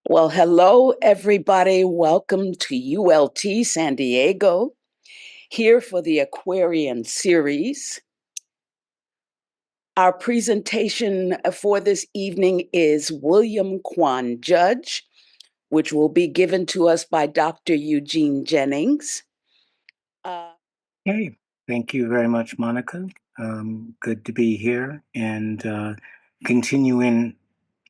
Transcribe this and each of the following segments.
Well, hello, everybody. Welcome to ULT San Diego, here for the Aquarian series. Our presentation for this evening is William Quan Judge, which will be given to us by Dr. Eugene Jennings. Hey, thank you very much, Monica. Good to be here and continuing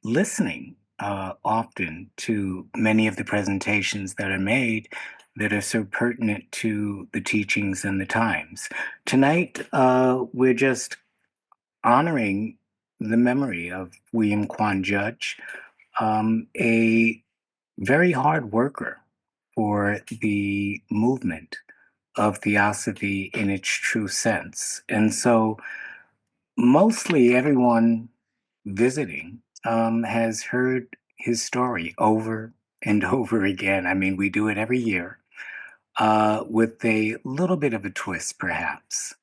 listening often to many of the presentations that are made that are so pertinent to the teachings and the times. Tonight, we're just honoring the memory of William Quan Judge, a very hard worker for the movement of theosophy in its true sense. And so, mostly everyone visiting has heard his story over and over again. I mean, we do it every year with a little bit of a twist, perhaps.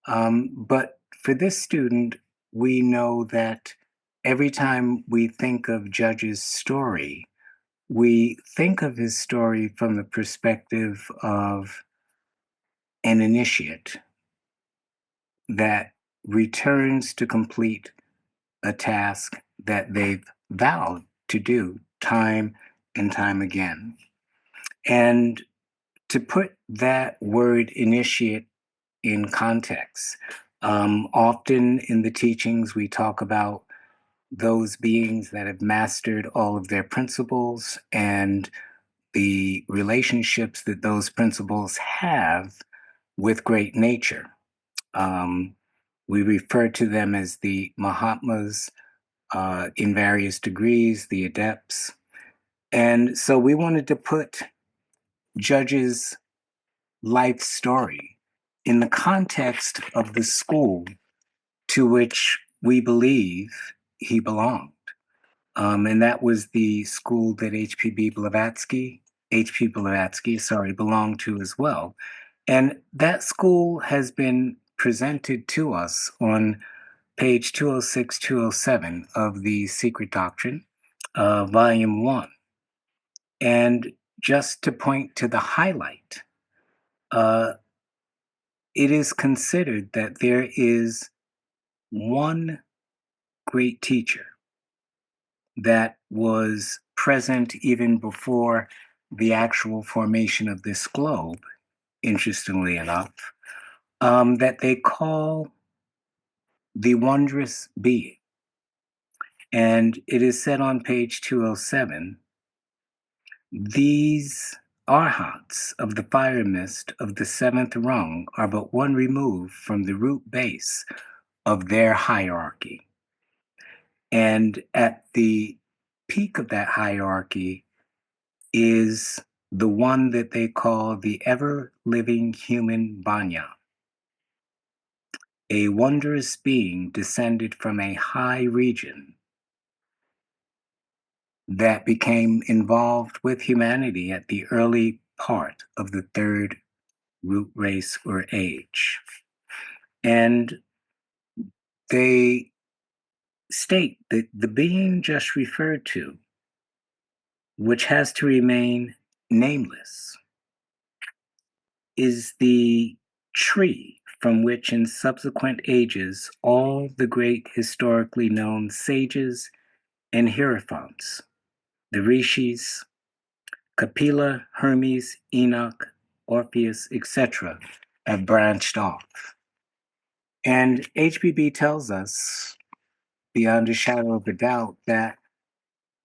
But for this student, we know that every time we think of Judge's story, we think of his story from the perspective of an initiate that returns to complete a task that they've vowed to do time and time again. And to put that word initiate in context, often in the teachings, we talk about those beings that have mastered all of their principles and the relationships that those principles have with great nature. Um, we refer to them as the Mahatmas in various degrees, the adepts. And so we wanted to put Judge's life story in the context of the school to which we believe he belonged. And that was the school that H.P. Blavatsky, belonged to as well. And that school has been presented to us on page 206, 207 of the Secret Doctrine, volume 1. And just to point to the highlight, uh, it is considered that there is one great teacher that was present even before the actual formation of this globe, interestingly enough, that they call the wondrous being. And it is said on page 207, these arhats of the fire mist of the seventh rung are but one remove from the root base of their hierarchy. And at the peak of that hierarchy is the one that they call the ever living human Banya, a wondrous being descended from a high region that became involved with humanity at the early part of the third root race or age. And they state that the being just referred to, which has to remain nameless, is the tree from which in subsequent ages all the great historically known sages and hierophants, the rishis, Kapila, Hermes, Enoch, Orpheus, etc., have branched off. And HPB tells us, beyond a shadow of a doubt, that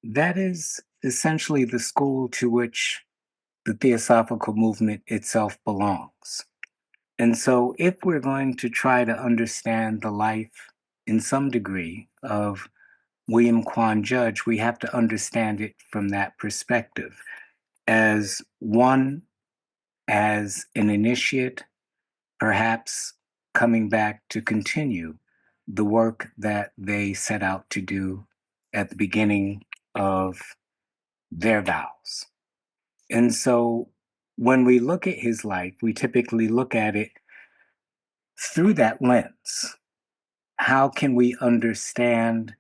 that is essentially the school to which the Theosophical movement itself belongs. And so, if we're going to try to understand the life in some degree of William Quan Judge, we have to understand it from that perspective as one, as an initiate, perhaps coming back to continue the work that they set out to do at the beginning of their vows. And so when we look at his life, we typically look at it through that lens. How can we understand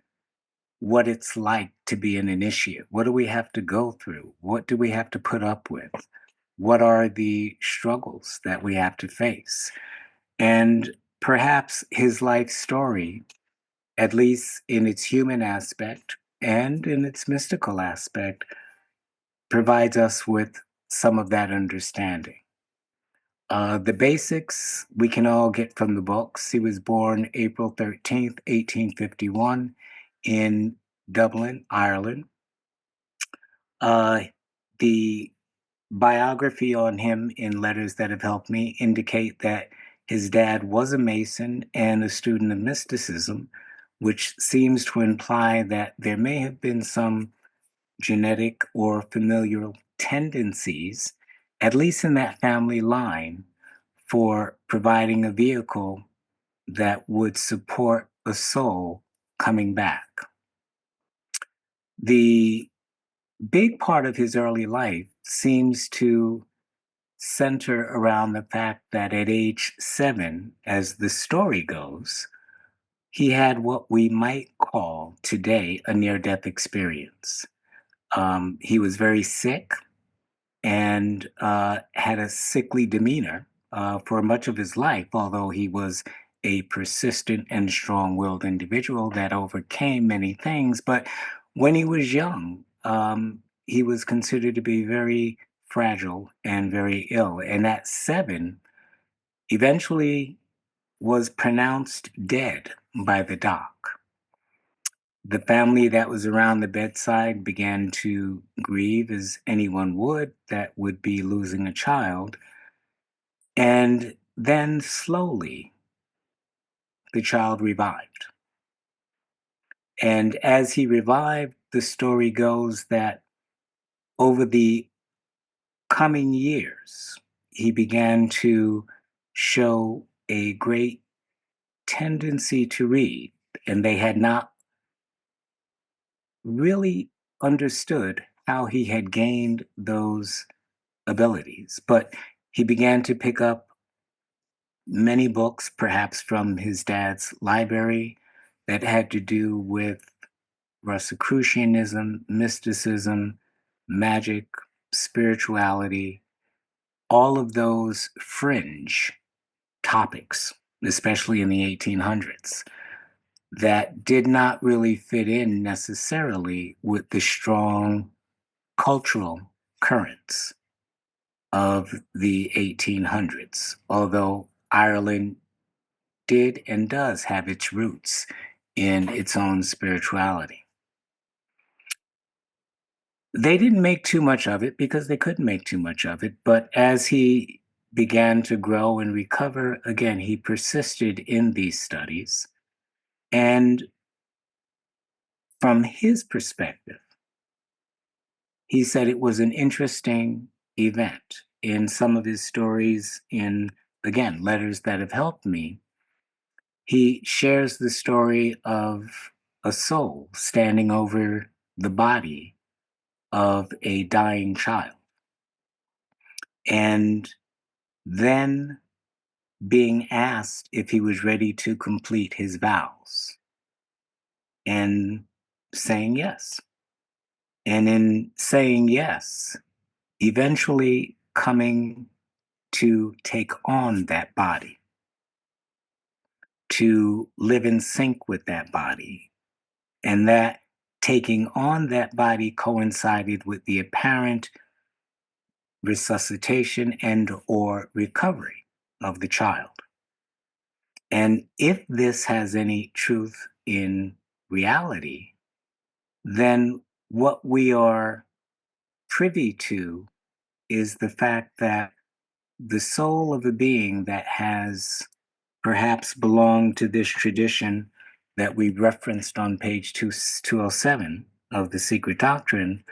what it's like to be an initiate. What do we have to go through? What do we have to put up with? What are the struggles that we have to face? And perhaps his life story, at least in its human aspect and in its mystical aspect, provides us with some of that understanding. The basics we can all get from the books. He was born April 13th, 1851, in Dublin, Ireland. Uh, the biography on him in Letters That Have Helped Me indicate that his dad was a Mason and a student of mysticism, which seems to imply that there may have been some genetic or familial tendencies, at least in that family line, for providing a vehicle that would support a soul coming back. The big part of his early life seems to center around the fact that at age 7, as the story goes, he had what we might call today a near death experience. He was very sick and had a sickly demeanor for much of his life, although he was a persistent and strong willed individual that overcame many things. But when he was young, he was considered to be very fragile and very ill. And at 7, eventually was pronounced dead by the doc. The family that was around the bedside began to grieve as anyone would that would be losing a child. And then slowly, the child revived. And as he revived, the story goes that over the coming years, he began to show a great tendency to read, and they had not really understood how he had gained those abilities. But he began to pick up many books, perhaps from his dad's library, that had to do with Rosicrucianism, mysticism, magic, spirituality, all of those fringe topics, especially in the 1800s, that did not really fit in necessarily with the strong cultural currents of the 1800s, although Ireland did and does have its roots in its own spirituality. They didn't make too much of it because they couldn't make too much of it, but as he began to grow and recover, again, he persisted in these studies. And from his perspective, he said it was an interesting event. In some of his stories, in again, Letters That Have Helped Me, he shares the story of a soul standing over the body of a dying child. And then being asked if he was ready to complete his vows and saying yes. And in saying yes, eventually coming to take on that body, to live in sync with that body. And that taking on that body coincided with the apparent resuscitation and or recovery of the child. And if this has any truth in reality, then what we are privy to is the fact that the soul of a being that has perhaps belonged to this tradition that we referenced on page 207 of The Secret Doctrine,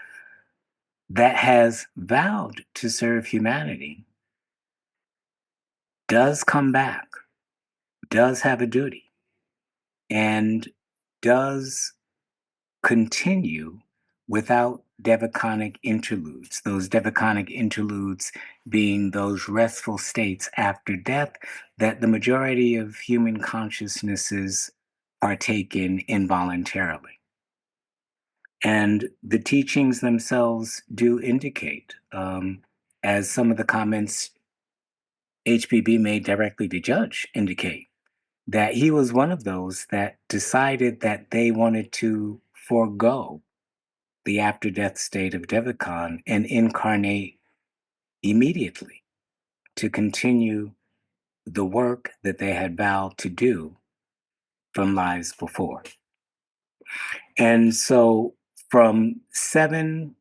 that has vowed to serve humanity, does come back, does have a duty, and does continue without devaconic interludes, those devaconic interludes being those restful states after death that the majority of human consciousnesses partake in involuntarily. And the teachings themselves do indicate, as some of the comments HPB made directly to Judge indicate, that he was one of those that decided that they wanted to forego the after death state of Devachan and incarnate immediately to continue the work that they had vowed to do from lives before. And so from 7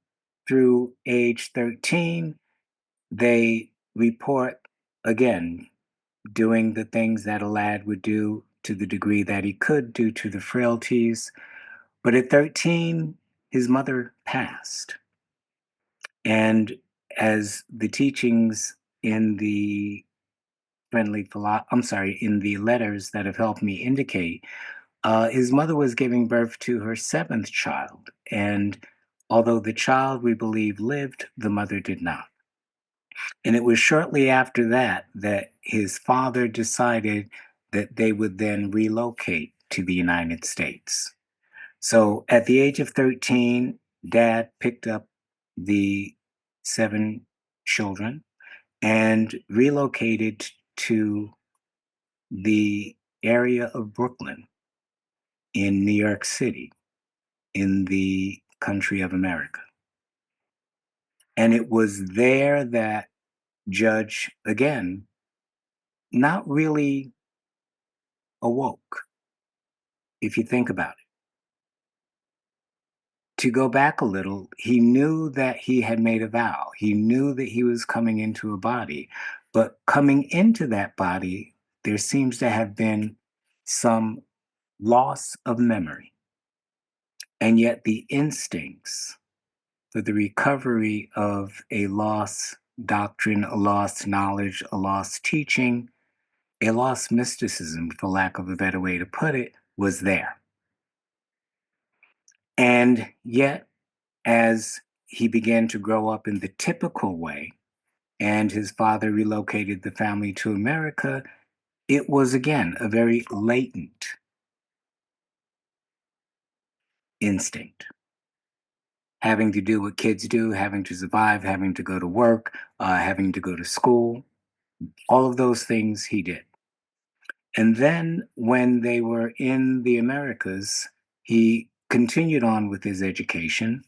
through age 13, they report again doing the things that a lad would do to the degree that he could due to the frailties. But at 13, his mother passed. And as the teachings in the in the letters that have helped me indicate, his mother was giving birth to her seventh child. And although the child, we believe, lived, the mother did not. And it was shortly after that that his father decided that they would then relocate to the United States. So at the age of 13, dad picked up the seven children and relocated to the area of Brooklyn in New York City in the country of America. And it was there that Judge, again, not really awoke, if you think about it. To go back a little, he knew that he had made a vow. He knew that he was coming into a body. But coming into that body, there seems to have been some loss of memory. And yet the instincts for the recovery of a lost doctrine, a lost knowledge, a lost teaching, a lost mysticism, for lack of a better way to put it, was there. And yet, as he began to grow up in the typical way, and his father relocated the family to America, it was again a very latent instinct, having to do what kids do, having to survive, having to go to work, having to go to school. All of those things he did. And then when they were in the Americas, he continued on with his education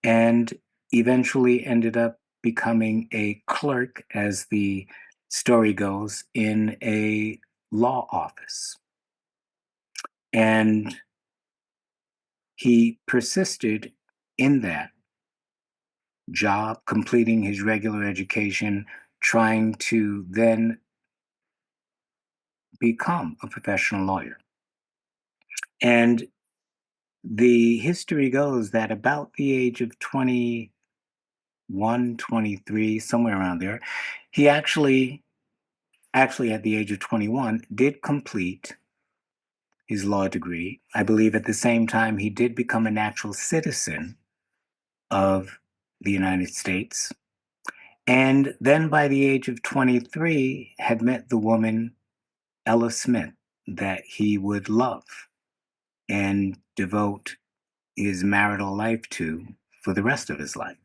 and eventually ended up becoming a clerk, as the story goes, in a law office. And he persisted in that job, completing his regular education, trying to then become a professional lawyer. And the history goes that about the age of 21, 23, somewhere around there, he actually at the age of 21, did complete his law degree. I believe at the same time he did become a natural citizen of the United States. And then by the age of 23, had met the woman, Ella Smith, that he would love and devote his marital life to for the rest of his life.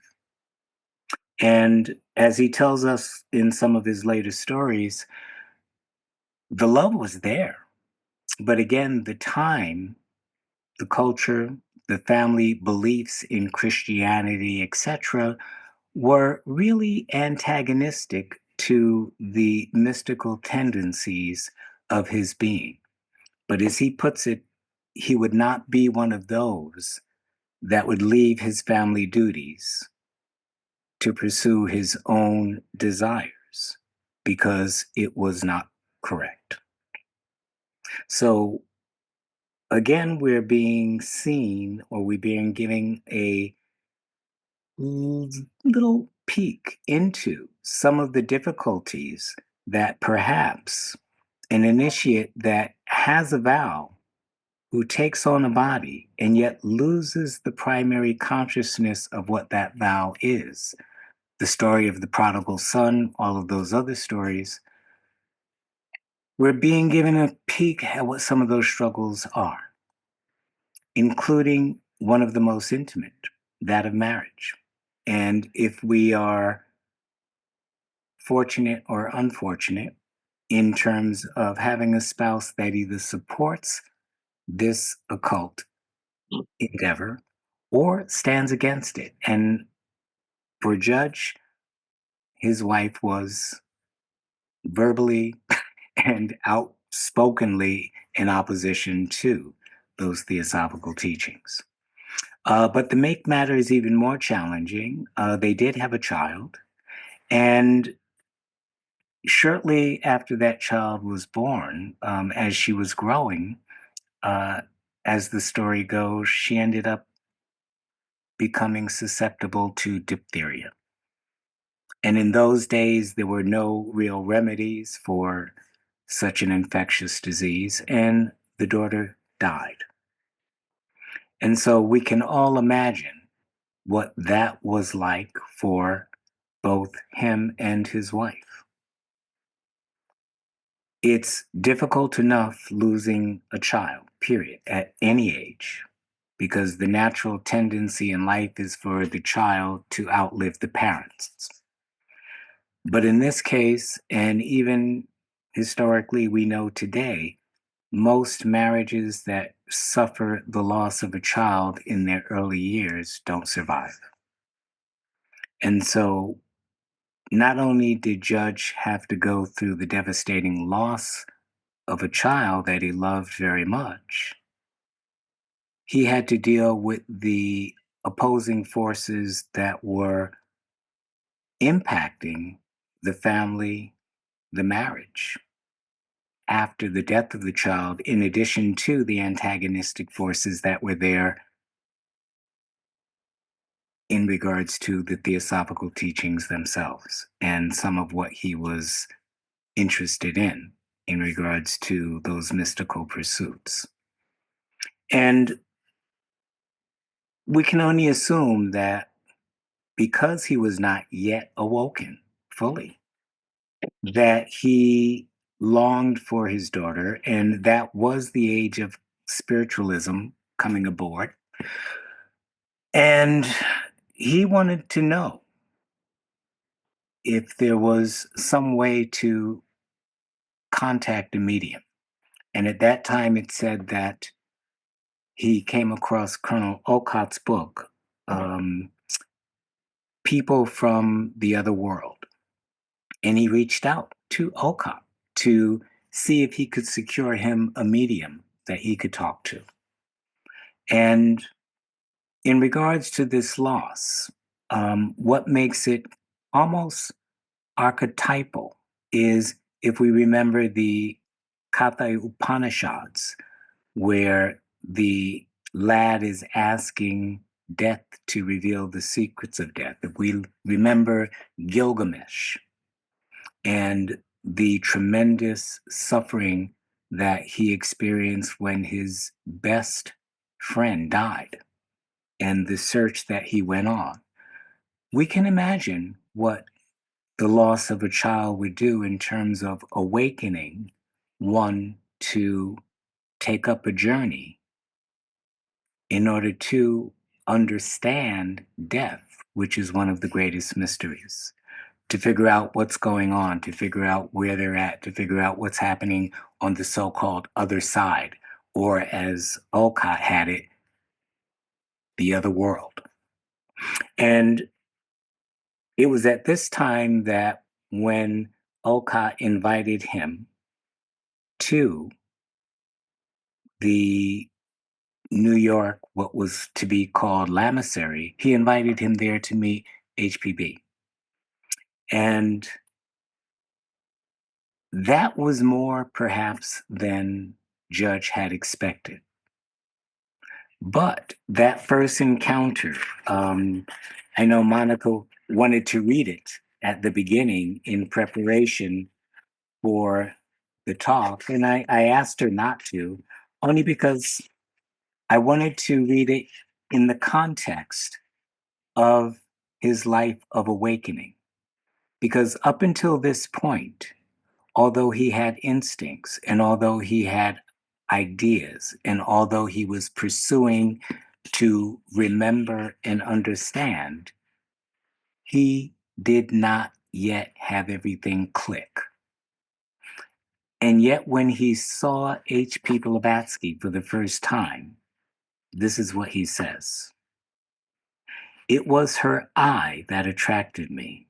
And as he tells us in some of his later stories, the love was there. But again, the time, the culture, the family beliefs in Christianity, etc., were really antagonistic to the mystical tendencies of his being. But as he puts it, he would not be one of those that would leave his family duties to pursue his own desires because it was not correct. So again, we're being seen, or we're being given a little peek into some of the difficulties that perhaps an initiate that has a vow, who takes on a body and yet loses the primary consciousness of what that vow is. The story of the prodigal son, all of those other stories, we're being given a peek at what some of those struggles are, including one of the most intimate, that of marriage. And if we are fortunate or unfortunate in terms of having a spouse that either supports this occult endeavor or stands against it. And for Judge, his wife was verbally and outspokenly in opposition to those theosophical teachings. But to make matters even more challenging, they did have a child. And shortly after that child was born, as she was growing, uh, as the story goes, she ended up becoming susceptible to diphtheria. And in those days, there were no real remedies for such an infectious disease, and the daughter died. And so we can all imagine what that was like for both him and his wife. It's difficult enough losing a child, period, at any age, because the natural tendency in life is for the child to outlive the parents. But in this case, and even historically, we know today, most marriages that suffer the loss of a child in their early years don't survive. And so, not only did Judge have to go through the devastating loss of a child that he loved very much, he had to deal with the opposing forces that were impacting the family, the marriage after the death of the child, in addition to the antagonistic forces that were there in regards to the theosophical teachings themselves and some of what he was interested in regards to those mystical pursuits. And we can only assume that because he was not yet awoken fully, that he longed for his daughter, and that was the age of spiritualism coming aboard. And he wanted to know if there was some way to contact a medium. And at that time, it said that he came across Colonel Olcott's book, People from the Other World. And he reached out to Olcott to see if he could secure him a medium that he could talk to. And in regards to this loss, what makes it almost archetypal is if we remember the Katha Upanishads, where the lad is asking death to reveal the secrets of death. If we remember Gilgamesh and the tremendous suffering that he experienced when his best friend died and the search that he went on, we can imagine what the loss of a child would do in terms of awakening one to take up a journey in order to understand death, which is one of the greatest mysteries, to figure out what's going on, to figure out where they're at, to figure out what's happening on the so-called other side, or as Olcott had it, the other world. And it was at this time that when Olcott invited him to the New York, what was to be called Lamasery, he invited him there to meet HPB. And that was more perhaps than Judge had expected. But that first encounter, I know Monica wanted to read it at the beginning in preparation for the talk, and I asked her not to, only because I wanted to read it in the context of his life of awakening. Because up until this point, although he had instincts and although he had ideas and although he was pursuing to remember and understand, he did not yet have everything click. And yet, when he saw H.P. Blavatsky for the first time, this is what he says: "It was her eye that attracted me,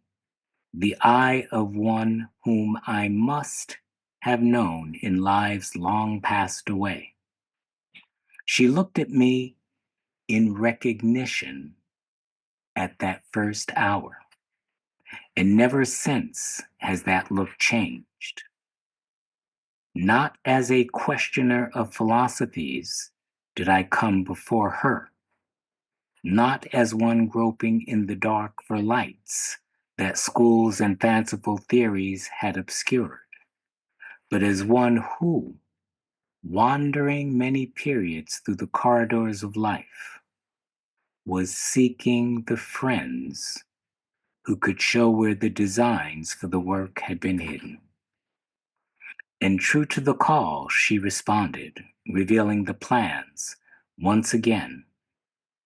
the eye of one whom I must have known in lives long passed away. She looked at me in recognition at that first hour, and never since has that look changed. Not as a questioner of philosophies did I come before her, not as one groping in the dark for lights that schools and fanciful theories had obscured, but as one who, wandering many periods through the corridors of life, was seeking the friends who could show where the designs for the work had been hidden. And true to the call, she responded, revealing the plans once again,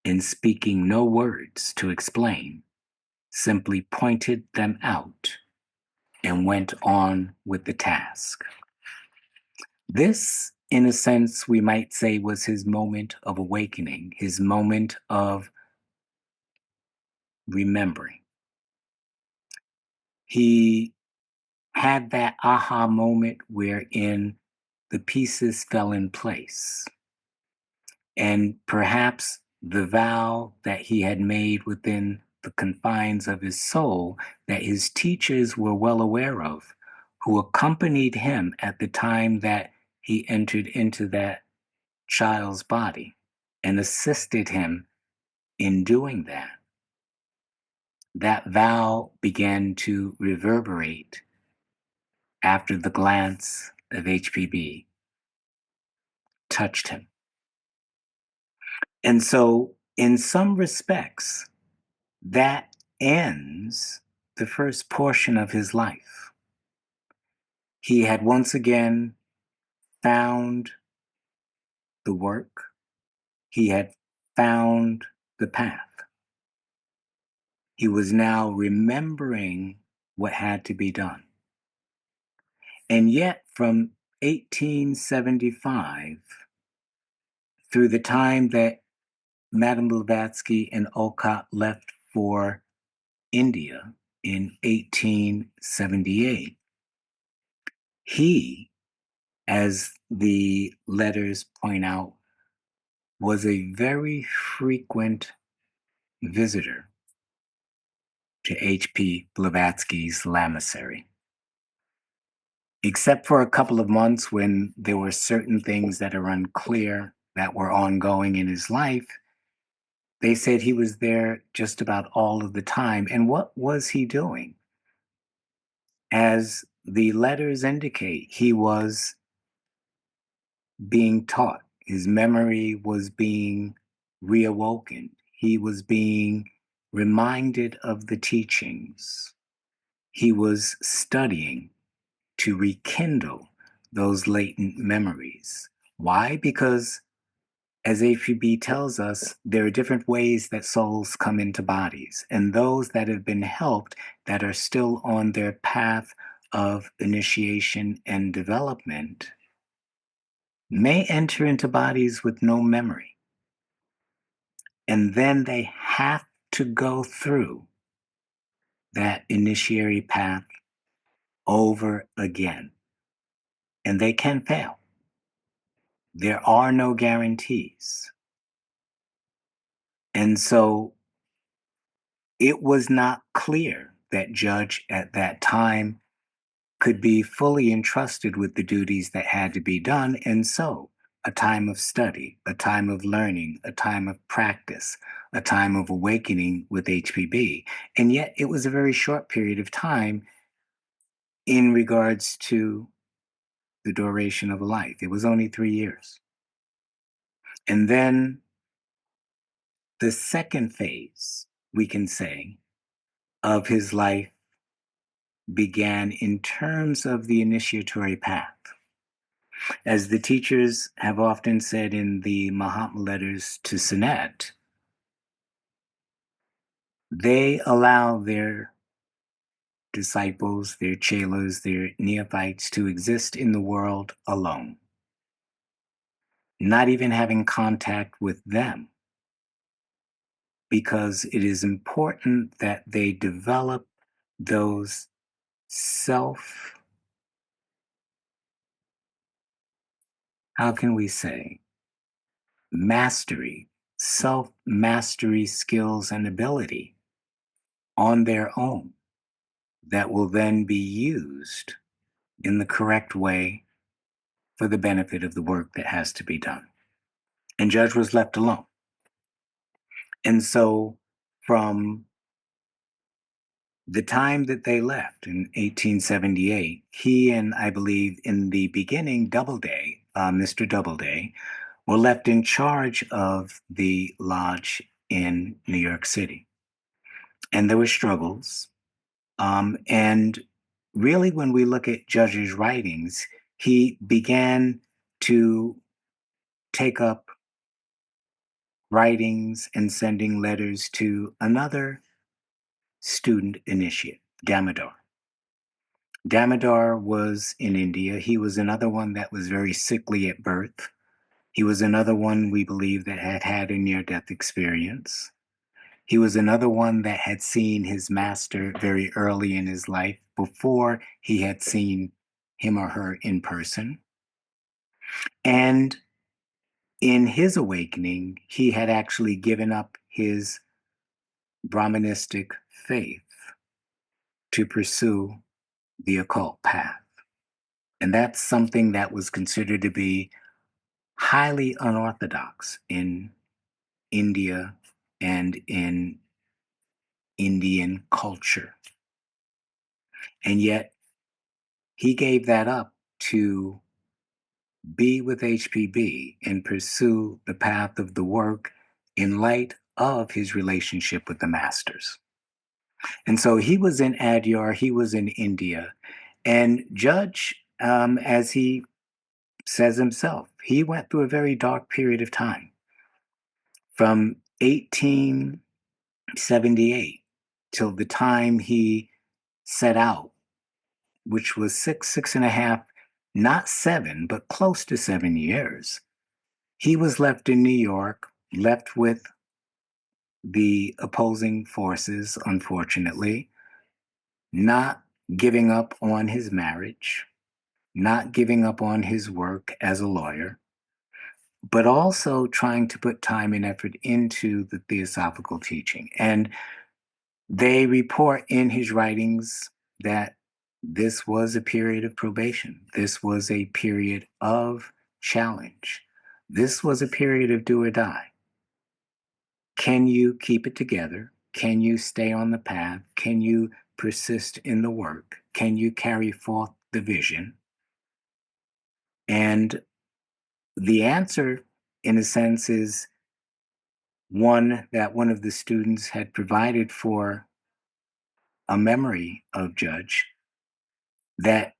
and speaking no words to explain, simply pointed them out and went on with the task." This, in a sense, we might say, was his moment of awakening, his moment of remembering. He had that aha moment wherein the pieces fell in place. And perhaps the vow that he had made within the confines of his soul, that his teachers were well aware of, who accompanied him at the time that he entered into that child's body and assisted him in doing that. That vow began to reverberate after the glance of HPB touched him. And so, in some respects, that ends the first portion of his life. He had once again found the work, he had found the path. He was now remembering what had to be done. And yet, from 1875 through the time that Madame Blavatsky and Olcott left for India in 1878, he, as the letters point out, was a very frequent visitor to H.P. Blavatsky's Lamasery. Except for a couple of months when there were certain things that are unclear that were ongoing in his life, they said he was there just about all of the time. And what was he doing? As the letters indicate, he was being taught. His memory was being reawoken. He was being reminded of the teachings. He was studying to rekindle those latent memories. Why? Because, as HPB tells us, there are different ways that souls come into bodies, and those that have been helped, that are still on their path of initiation and development, may enter into bodies with no memory. And then they have to go through that initiatory path over again. And they can fail. There are no guarantees. And so it was not clear that Judge at that time could be fully entrusted with the duties that had to be done. And so a time of study, a time of learning, a time of practice, a time of awakening with HPB. And yet it was a very short period of time in regards to the duration of a life. It was only 3 years. And then the second phase, we can say, of his life began in terms of the initiatory path. As the teachers have often said in the Mahatma letters to Sinet, they allow their disciples, their chelas, their neophytes to exist in the world alone, not even having contact with them, because it is important that they develop those self, how can we say, mastery, self mastery skills and ability on their own that will then be used in the correct way for the benefit of the work that has to be done. And Judge was left alone. And so, from the time that they left in 1878, he and I believe in the beginning, Doubleday, Mr. Doubleday, were left in charge of the lodge in New York City. And there were struggles. And really, when we look at Judge's writings, he began to take up writings and sending letters to another student initiate, Damodar. Damodar was in India. He was another one that was very sickly at birth. He was another one we believe that had had a near death experience. He was another one that had seen his master very early in his life before he had seen him or her in person. And in his awakening, he had actually given up his Brahmanistic faith to pursue the occult path. And that's something that was considered to be highly unorthodox in India and in Indian culture. And yet he gave that up to be with HPB and pursue the path of the work in light of his relationship with the masters. And so he was in Adyar, he was in India, and Judge, as he says himself, he went through a very dark period of time from 1878 till the time he set out, which was 6.5, not 7, but close to 7 years. He was left in New York, left with the opposing forces, unfortunately, not giving up on his marriage, not giving up on his work as a lawyer, but also trying to put time and effort into the theosophical teaching. And they report in his writings that this was a period of probation. This was a period of challenge. This was a period of do or die. Can you keep it together? Can you stay on the path? Can you persist in the work? Can you carry forth the vision? And the answer, in a sense, is one that one of the students had provided for a memory of Judge that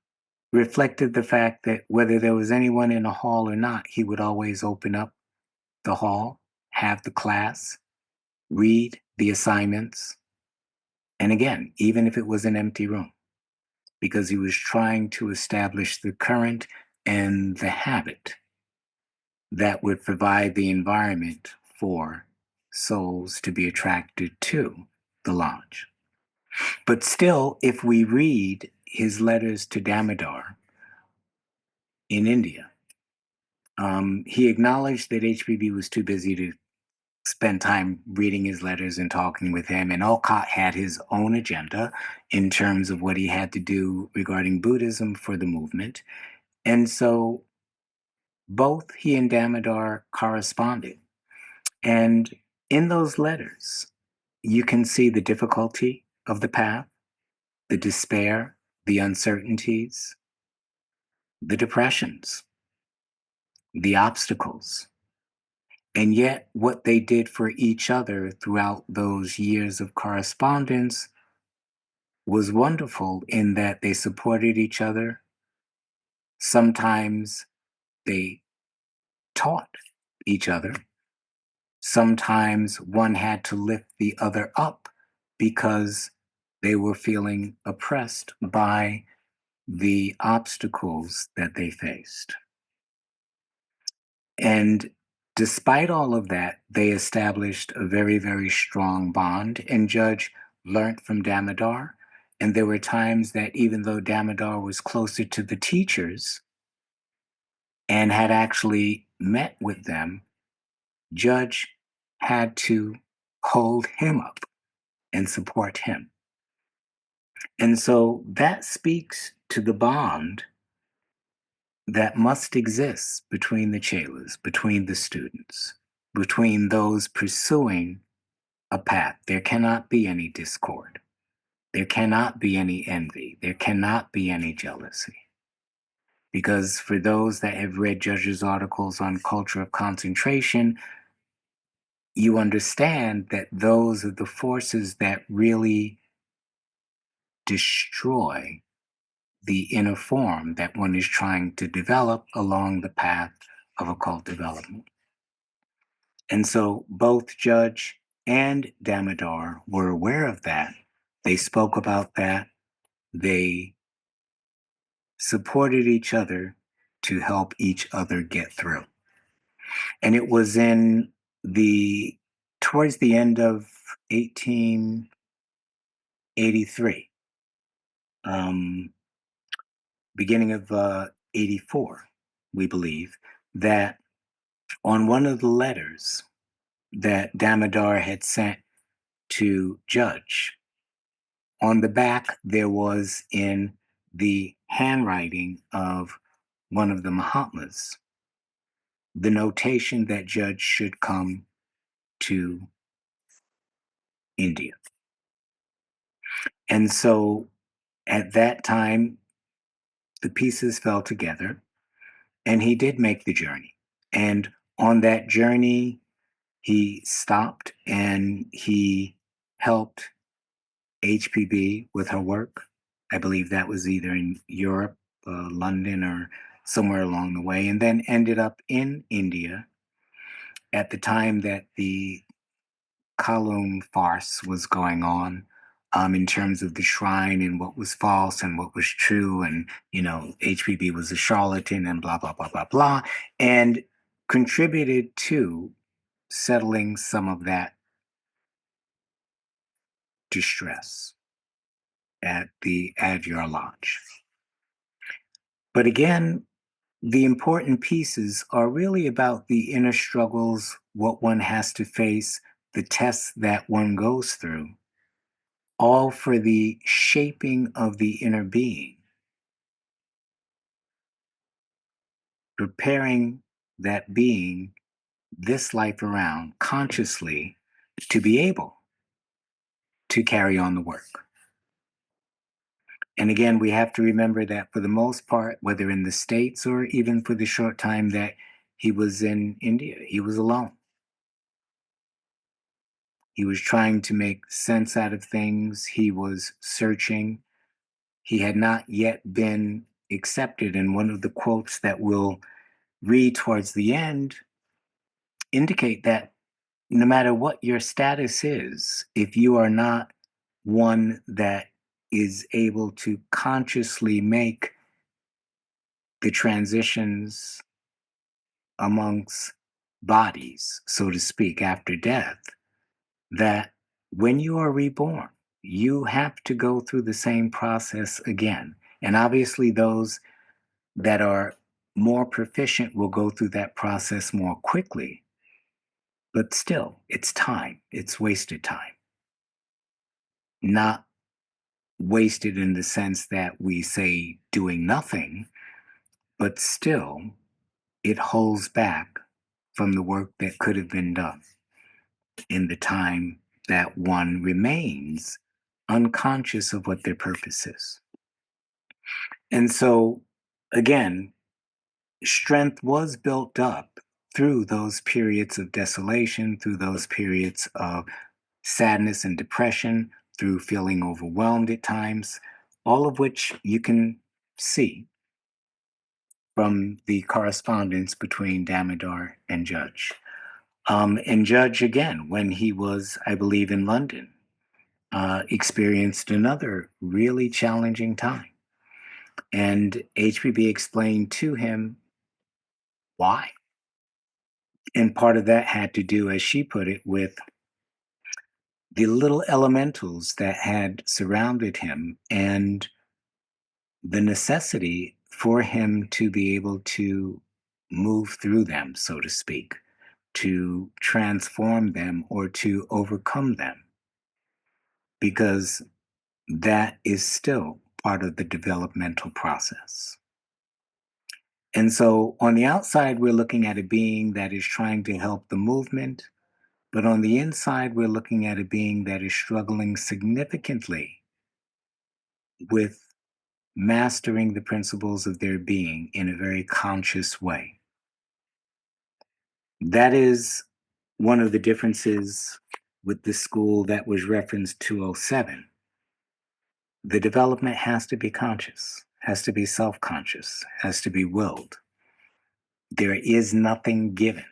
reflected the fact that whether there was anyone in a hall or not, he would always open up the hall, have the class, read the assignments, and again, even if it was an empty room, because he was trying to establish the current and the habit that would provide the environment for souls to be attracted to the lodge. But still, if we read his letters to Damodar in India, he acknowledged that HPB was too busy to spend time reading his letters and talking with him. And Olcott had his own agenda in terms of what he had to do regarding Buddhism for the movement. And so both he and Damodar corresponded. And in those letters, you can see the difficulty of the path, the despair, the uncertainties, the depressions, the obstacles. And yet, what they did for each other throughout those years of correspondence was wonderful in that they supported each other, sometimes they taught each other. Sometimes one had to lift the other up because they were feeling oppressed by the obstacles that they faced. And despite all of that, they established a very, very strong bond, and Judge learned from Damodar. And there were times that even though Damodar was closer to the teachers and had actually met with them, Judge had to hold him up and support him. And so that speaks to the bond that must exist between the chelas, between the students, between those pursuing a path. There cannot be any discord. There cannot be any envy. There cannot be any jealousy. Because for those that have read Judge's articles on culture of concentration, you understand that those are the forces that really destroy the inner form that one is trying to develop along the path of occult development. And so both Judge and Damodar were aware of that. They spoke about that. They supported each other to help each other get through. And it was in the towards the end of 1883, um, beginning of 84, we believe, that on one of the letters that Damodar had sent to Judge, on the back there was in the handwriting of one of the Mahatmas the notation that Judge should come to India. And so at that time, the pieces fell together and he did make the journey. And on that journey, he stopped and he helped HPB with her work. I believe that was either in Europe, London, or somewhere along the way, and then ended up in India at the time that the Kaloum farce was going on, in terms of the shrine and what was false and what was true. And, HPB was a charlatan and blah, blah, blah, blah, blah, and contributed to settling some of that distress at the Adyar Lodge. But again, the important pieces are really about the inner struggles, what one has to face, the tests that one goes through, all for the shaping of the inner being, preparing that being this life around consciously to be able to carry on the work. And again, we have to remember that for the most part, whether in the States or even for the short time that he was in India, he was alone. He was trying to make sense out of things. He was searching. He had not yet been accepted. And one of the quotes that we'll read towards the end indicate that no matter what your status is, if you are not one that is able to consciously make the transitions amongst bodies, so to speak, after death, that when you are reborn, you have to go through the same process again. And obviously, those that are more proficient will go through that process more quickly. But still, it's time, it's wasted time. Not wasted in the sense that we say doing nothing, but still, it holds back from the work that could have been done in the time that one remains unconscious of what their purpose is. And so, again, strength was built up through those periods of desolation, through those periods of sadness and depression, through feeling overwhelmed at times, all of which you can see from the correspondence between Damodar and Judge. And Judge, again, when he was, I believe, in London, experienced another really challenging time. And HPB explained to him why. And part of that had to do, as she put it, with the little elementals that had surrounded him and the necessity for him to be able to move through them, so to speak, to transform them or to overcome them, because that is still part of the developmental process. And so on the outside, we're looking at a being that is trying to help the movement, but on the inside, we're looking at a being that is struggling significantly with mastering the principles of their being in a very conscious way. That is one of the differences with the school that was referenced 207. The development has to be conscious, has to be self conscious, has to be willed. There is nothing given.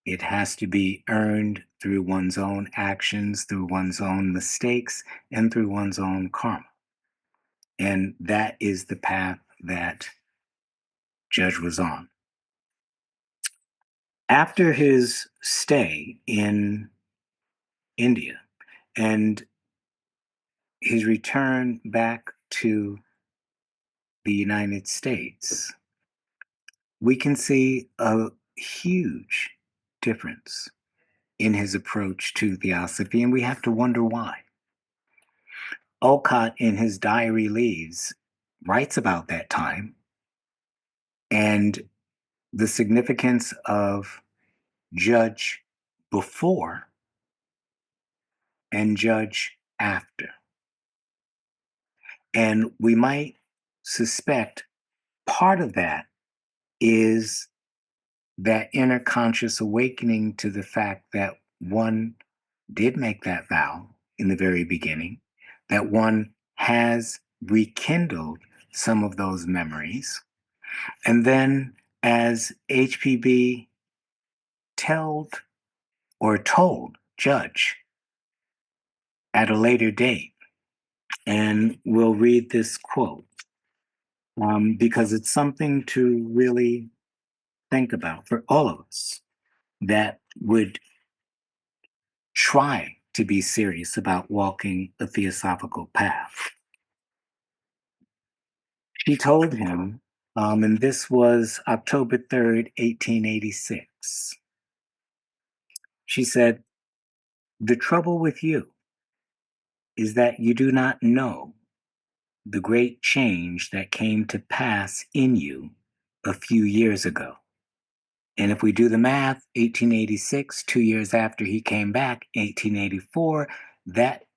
It has to be earned through one's own actions, through one's own mistakes, and through one's own karma. And that is the path that Judge was on. After his stay in India and his return back to the United States, we can see a huge difference in his approach to theosophy, and we have to wonder why. Olcott, in his diary leaves, writes about that time and the significance of Judge before and Judge after. And we might suspect part of that is that inner conscious awakening to the fact that one did make that vow in the very beginning, that one has rekindled some of those memories. And then, as HPB told Judge at a later date, and we'll read this quote because it's something to really think about for all of us that would try to be serious about walking a theosophical path. She told him, and this was October 3rd, 1886. She said, "The trouble with you is that you do not know the great change that came to pass in you a few years ago." And if we do the math, 1886, 2 years after he came back, 1884, that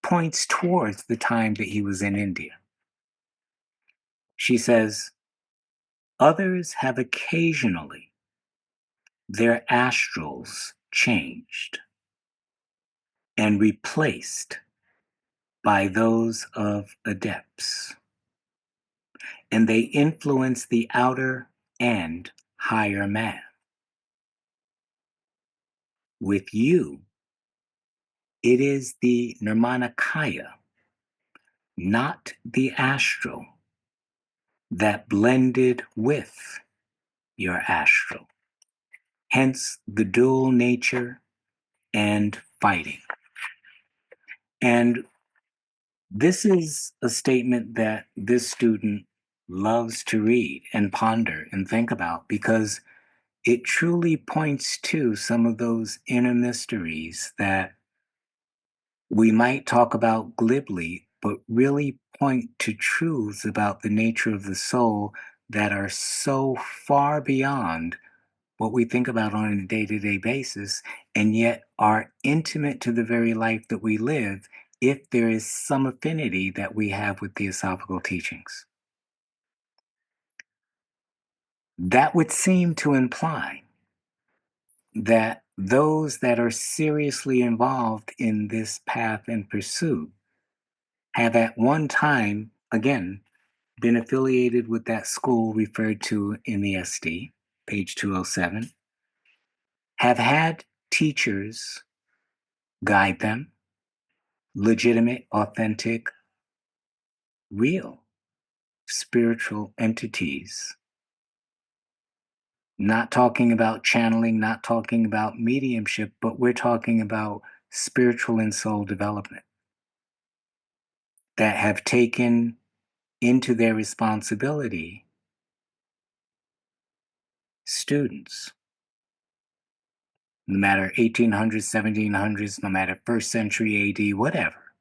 points towards the time that he was in India. She says, "Others have occasionally their astrals changed and replaced by those of adepts, and they influence the outer and higher man. With you, it is the Nirmanakaya, not the astral, that blended with your astral. Hence the dual nature and fighting." And this is a statement that this student loves to read and ponder and think about because it truly points to some of those inner mysteries that we might talk about glibly, but really point to truths about the nature of the soul that are so far beyond what we think about on a day to day basis, and yet are intimate to the very life that we live if there is some affinity that we have with theosophical teachings. That would seem to imply that those that are seriously involved in this path and pursuit have at one time, again, been affiliated with that school referred to in the SD, page 207, have had teachers guide them, legitimate, authentic, real spiritual entities, not talking about channeling, not talking about mediumship, but we're talking about spiritual and soul development that have taken into their responsibility students, no matter 1800s, 1700s, no matter first century AD, whatever,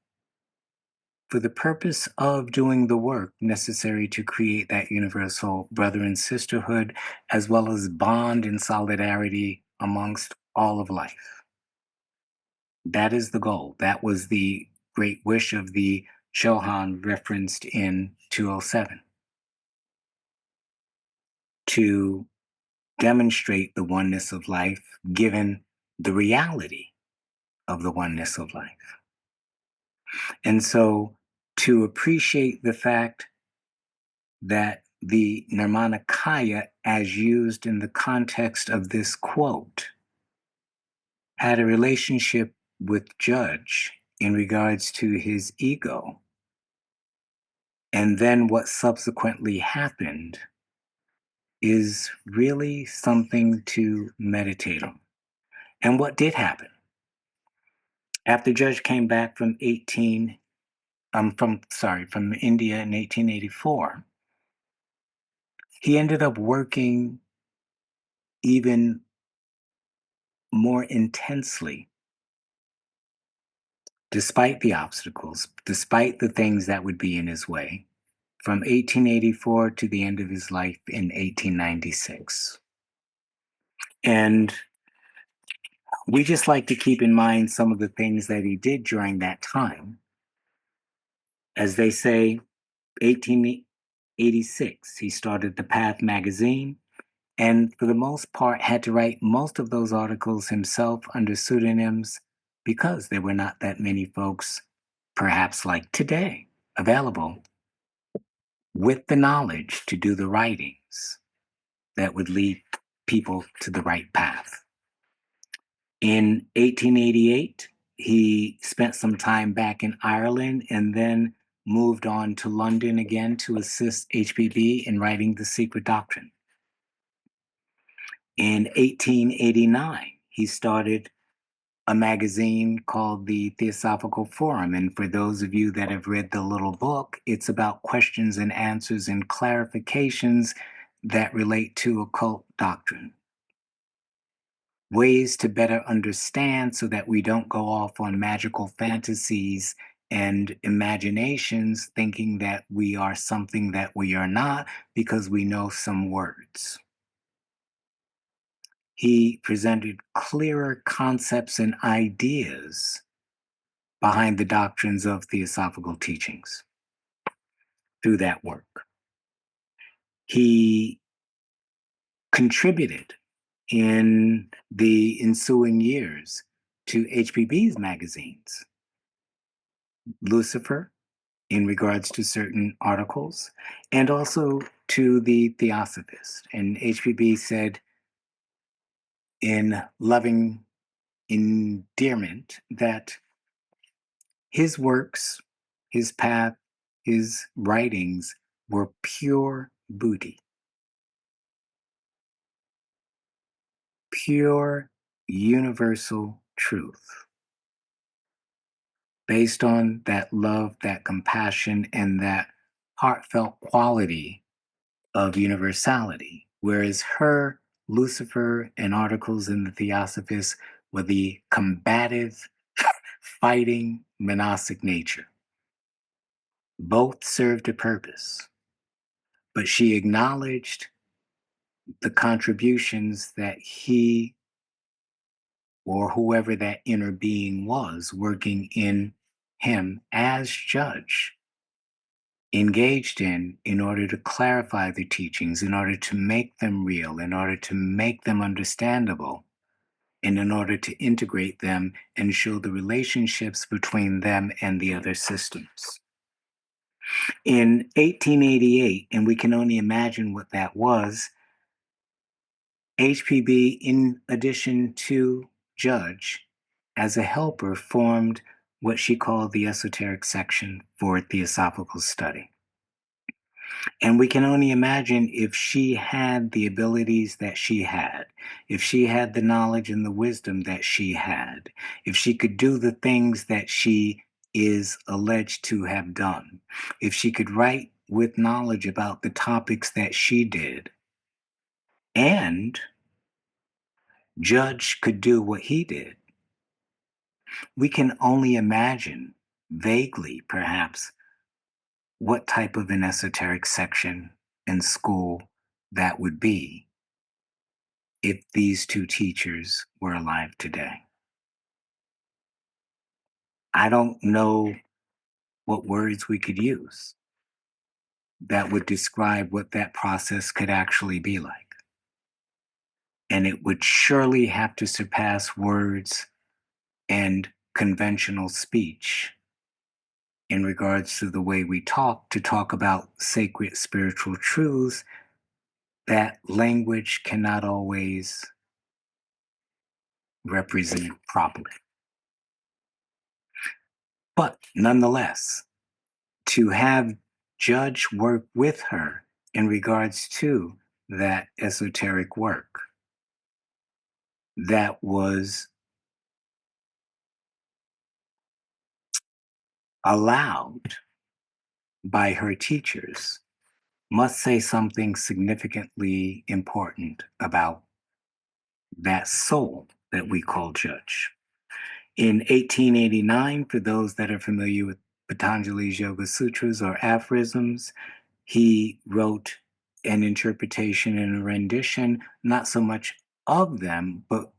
for the purpose of doing the work necessary to create that universal brother and sisterhood, as well as bond and solidarity amongst all of life. That is the goal. That was the great wish of the Chohan referenced in 207, to demonstrate the oneness of life given the reality of the oneness of life. And so to appreciate the fact that the Nirmanakaya, as used in the context of this quote, had a relationship with Judge in regards to his ego, and then what subsequently happened, is really something to meditate on. And what did happen? After Judge came back from from India in 1884, he ended up working even more intensely, despite the obstacles, despite the things that would be in his way, from 1884 to the end of his life in 1896. And we just like to keep in mind some of the things that he did during that time. As they say, 1886, he started the Path magazine, and for the most part had to write most of those articles himself under pseudonyms because there were not that many folks, perhaps like today, available with the knowledge to do the writings that would lead people to the right path. In 1888, he spent some time back in Ireland and then moved on to London again to assist HPB in writing The Secret Doctrine. In 1889, he started a magazine called the Theosophical Forum. And for those of you that have read the little book, it's about questions and answers and clarifications that relate to occult doctrine. Ways to better understand so that we don't go off on magical fantasies and imaginations thinking that we are something that we are not because we know some words. He presented clearer concepts and ideas behind the doctrines of theosophical teachings through that work. He contributed in the ensuing years to HPB's magazines, Lucifer, in regards to certain articles, and also to the Theosophist. And HPB said in loving endearment that his works, his path, his writings were pure booty, pure universal truth, based on that love, that compassion, and that heartfelt quality of universality. Whereas her Lucifer and articles in the Theosophist were the combative, fighting, monastic nature. Both served a purpose, but she acknowledged the contributions that he or whoever that inner being was working in him as judge engaged in order to clarify the teachings, in order to make them real, in order to make them understandable, and in order to integrate them and show the relationships between them and the other systems. In 1888, and we can only imagine what that was, HPB, in addition to Judge, as a helper, formed what she called the esoteric section for Theosophical Study. And we can only imagine if she had the abilities that she had, if she had the knowledge and the wisdom that she had, if she could do the things that she is alleged to have done, if she could write with knowledge about the topics that she did, and Judge could do what he did, we can only imagine, vaguely perhaps, what type of an esoteric section in school that would be if these two teachers were alive today. I don't know what words we could use that would describe what that process could actually be like. And it would surely have to surpass words and conventional speech in regards to the way we talk to talk about sacred spiritual truths that language cannot always represent properly. But nonetheless, to have Judge work with her in regards to that esoteric work that was allowed by her teachers must say something significantly important about that soul that we call Judge. In 1889, for those that are familiar with Patanjali's Yoga Sutras or aphorisms, he wrote an interpretation and a rendition, not so much of them, but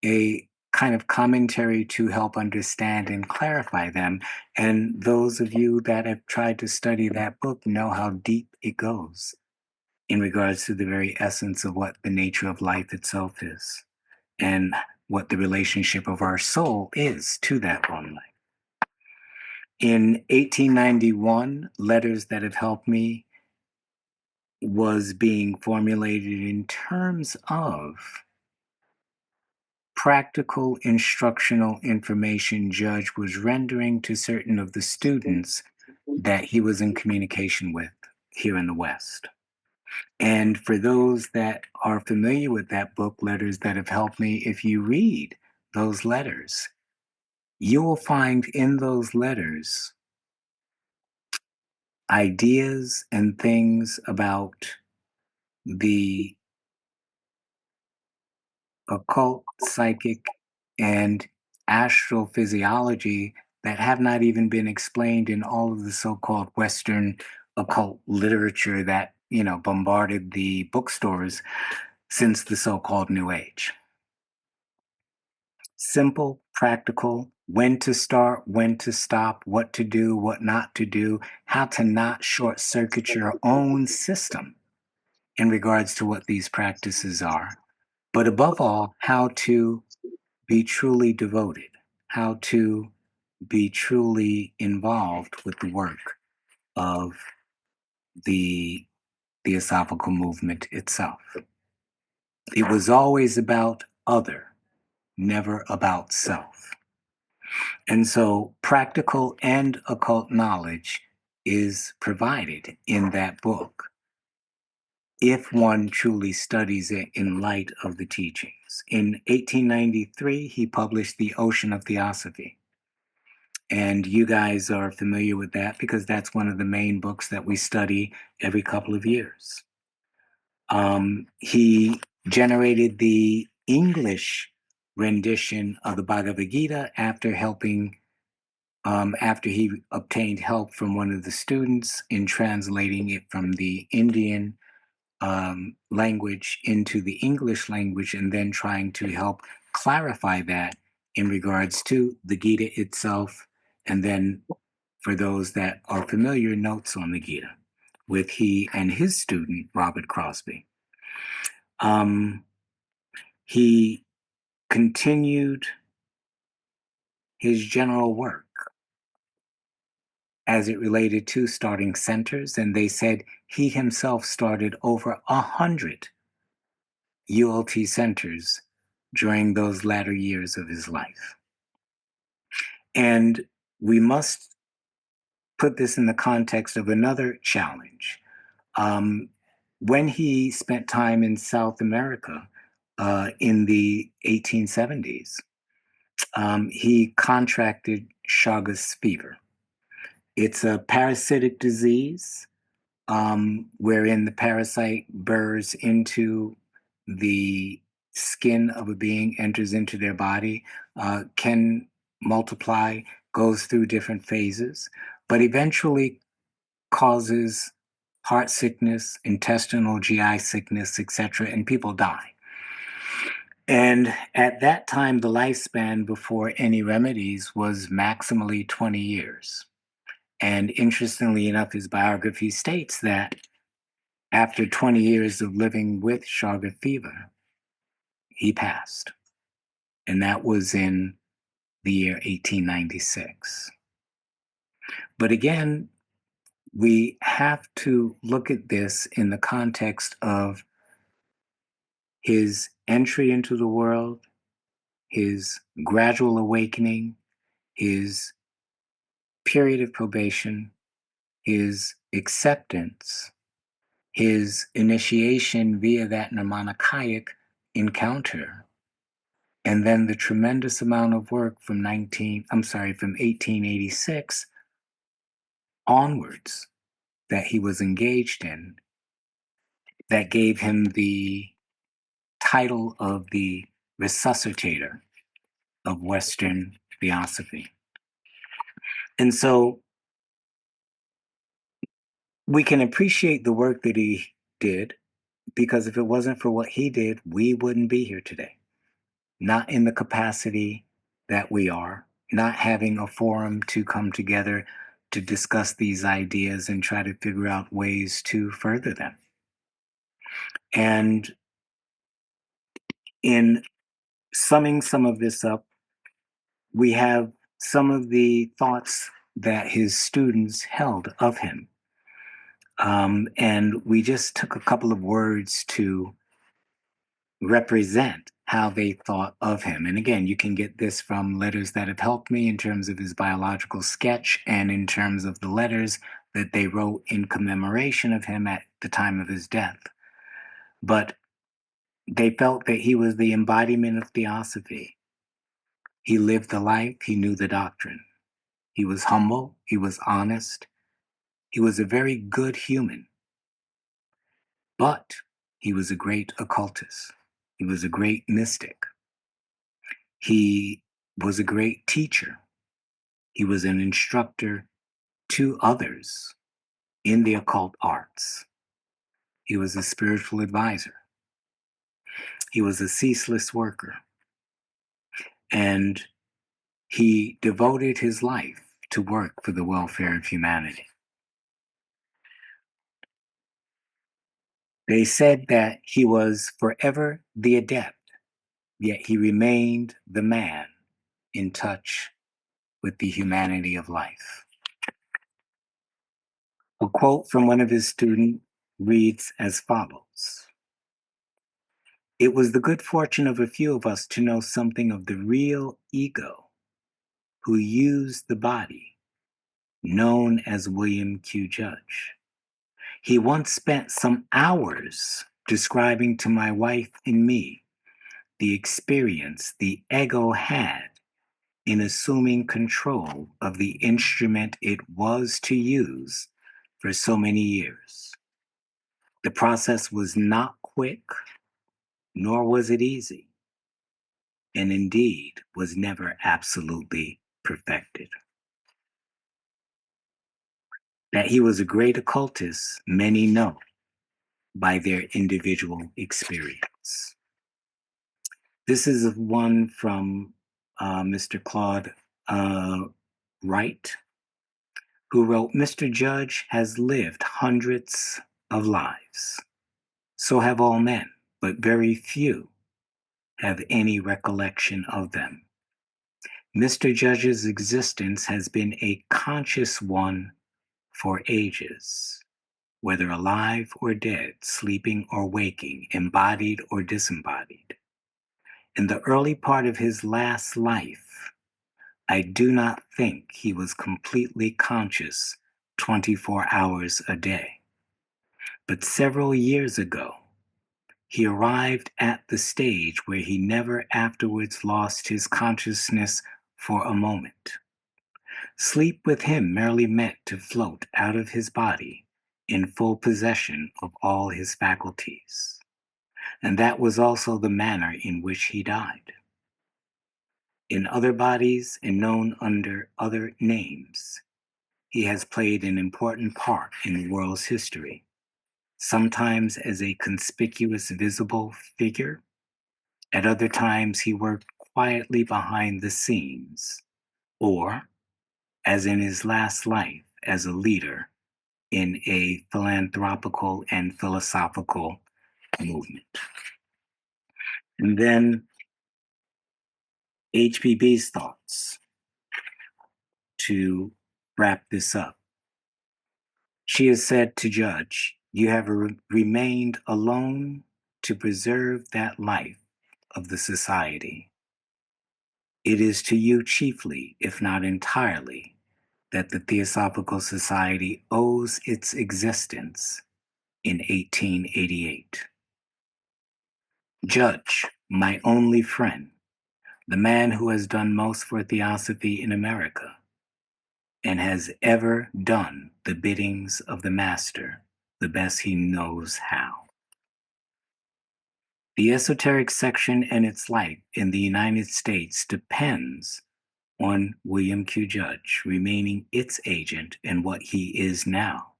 a kind of commentary to help understand and clarify them. And those of you that have tried to study that book know how deep it goes in regards to the very essence of what the nature of life itself is and what the relationship of our soul is to that one life. In 1891, Letters That Have Helped Me was being formulated in terms of practical instructional information Judge was rendering to certain of the students that he was in communication with here in the West. And for those that are familiar with that book, Letters That Have Helped Me, if you read those letters, you will find in those letters ideas and things about the occult, psychic, and astrophysiology that have not even been explained in all of the so-called Western occult literature that, bombarded the bookstores since the so-called New Age. Simple, practical, when to start, when to stop, what to do, what not to do, how to not short circuit your own system in regards to what these practices are, but above all, how to be truly devoted, how to be truly involved with the work of the Theosophical movement itself. It was always about other, never about self. And so practical and occult knowledge is provided in that book if one truly studies it in light of the teachings. In 1893, he published The Ocean of Theosophy. And you guys are familiar with that because that's one of the main books that we study every couple of years. He generated the English rendition of the Bhagavad Gita after he obtained help from one of the students in translating it from the Indian language into the English language, and then trying to help clarify that in regards to the Gita itself, and then for those that are familiar, notes on the Gita with he and his student, Robert Crosby. He continued his general work as it related to starting centers, and they said he himself started over 100 ULT centers during those latter years of his life. And we must put this in the context of another challenge. Um, when he spent time in South America in the 1870s, he contracted Chagas fever. It's a parasitic disease wherein the parasite burrs into the skin of a being, enters into their body, can multiply, goes through different phases, but eventually causes heart sickness, intestinal GI sickness, etc., and people die. And at that time, the lifespan before any remedies was maximally 20 years. And interestingly enough, his biography states that after 20 years of living with Chagas fever, he passed. And that was in the year 1896. But again, we have to look at this in the context of his entry into the world, his gradual awakening, his period of probation, his acceptance, his initiation via that Nirmanakaya encounter, and then the tremendous amount of work from 1886 onwards that he was engaged in that gave him the title of the resuscitator of Western theosophy. And so we can appreciate the work that he did, because if it wasn't for what he did, we wouldn't be here today. Not in the capacity that we are, not having a forum to come together to discuss these ideas and try to figure out ways to further them. And in summing some of this up, we have some of the thoughts that his students held of him. And we just took a couple of words to represent how they thought of him. And again, you can get this from letters that have helped me in terms of his biological sketch and in terms of the letters that they wrote in commemoration of him at the time of his death. But they felt that he was the embodiment of theosophy. He lived the life, he knew the doctrine. He was humble, he was honest, he was a very good human. But he was a great occultist. He was a great mystic. He was a great teacher. He was an instructor to others in the occult arts. He was a spiritual advisor. He was a ceaseless worker. And he devoted his life to work for the welfare of humanity. They said that he was forever the adept, yet he remained the man in touch with the humanity of life. A quote from one of his students reads as follows: "It was the good fortune of a few of us to know something of the real ego who used the body, known as William Q. Judge. He once spent some hours describing to my wife and me the experience the ego had in assuming control of the instrument it was to use for so many years. The process was not quick, nor was it easy, and indeed was never absolutely perfected. That he was a great occultist, many know by their individual experience." This is one from Mr. Claude Wright, who wrote, "Mr. Judge has lived hundreds of lives. So have all men, but very few have any recollection of them. Mr. Judge's existence has been a conscious one for ages, whether alive or dead, sleeping or waking, embodied or disembodied. In the early part of his last life, I do not think he was completely conscious 24 hours a day. But several years ago, he arrived at the stage where he never afterwards lost his consciousness for a moment. Sleep with him merely meant to float out of his body in full possession of all his faculties. And that was also the manner in which he died. In other bodies and known under other names, he has played an important part in the world's history, sometimes as a conspicuous visible figure. At other times, he worked quietly behind the scenes, or, as in his last life, as a leader in a philanthropical and philosophical movement. And then HPB's thoughts to wrap this up. She has said to Judge, "You have remained alone to preserve that life of the society. It is to you chiefly, if not entirely, that the Theosophical Society owes its existence in 1888. Judge, my only friend, the man who has done most for Theosophy in America, and has ever done the biddings of the Master the best he knows how. The esoteric section and its life in the United States depends on William Q. Judge remaining its agent and what he is now.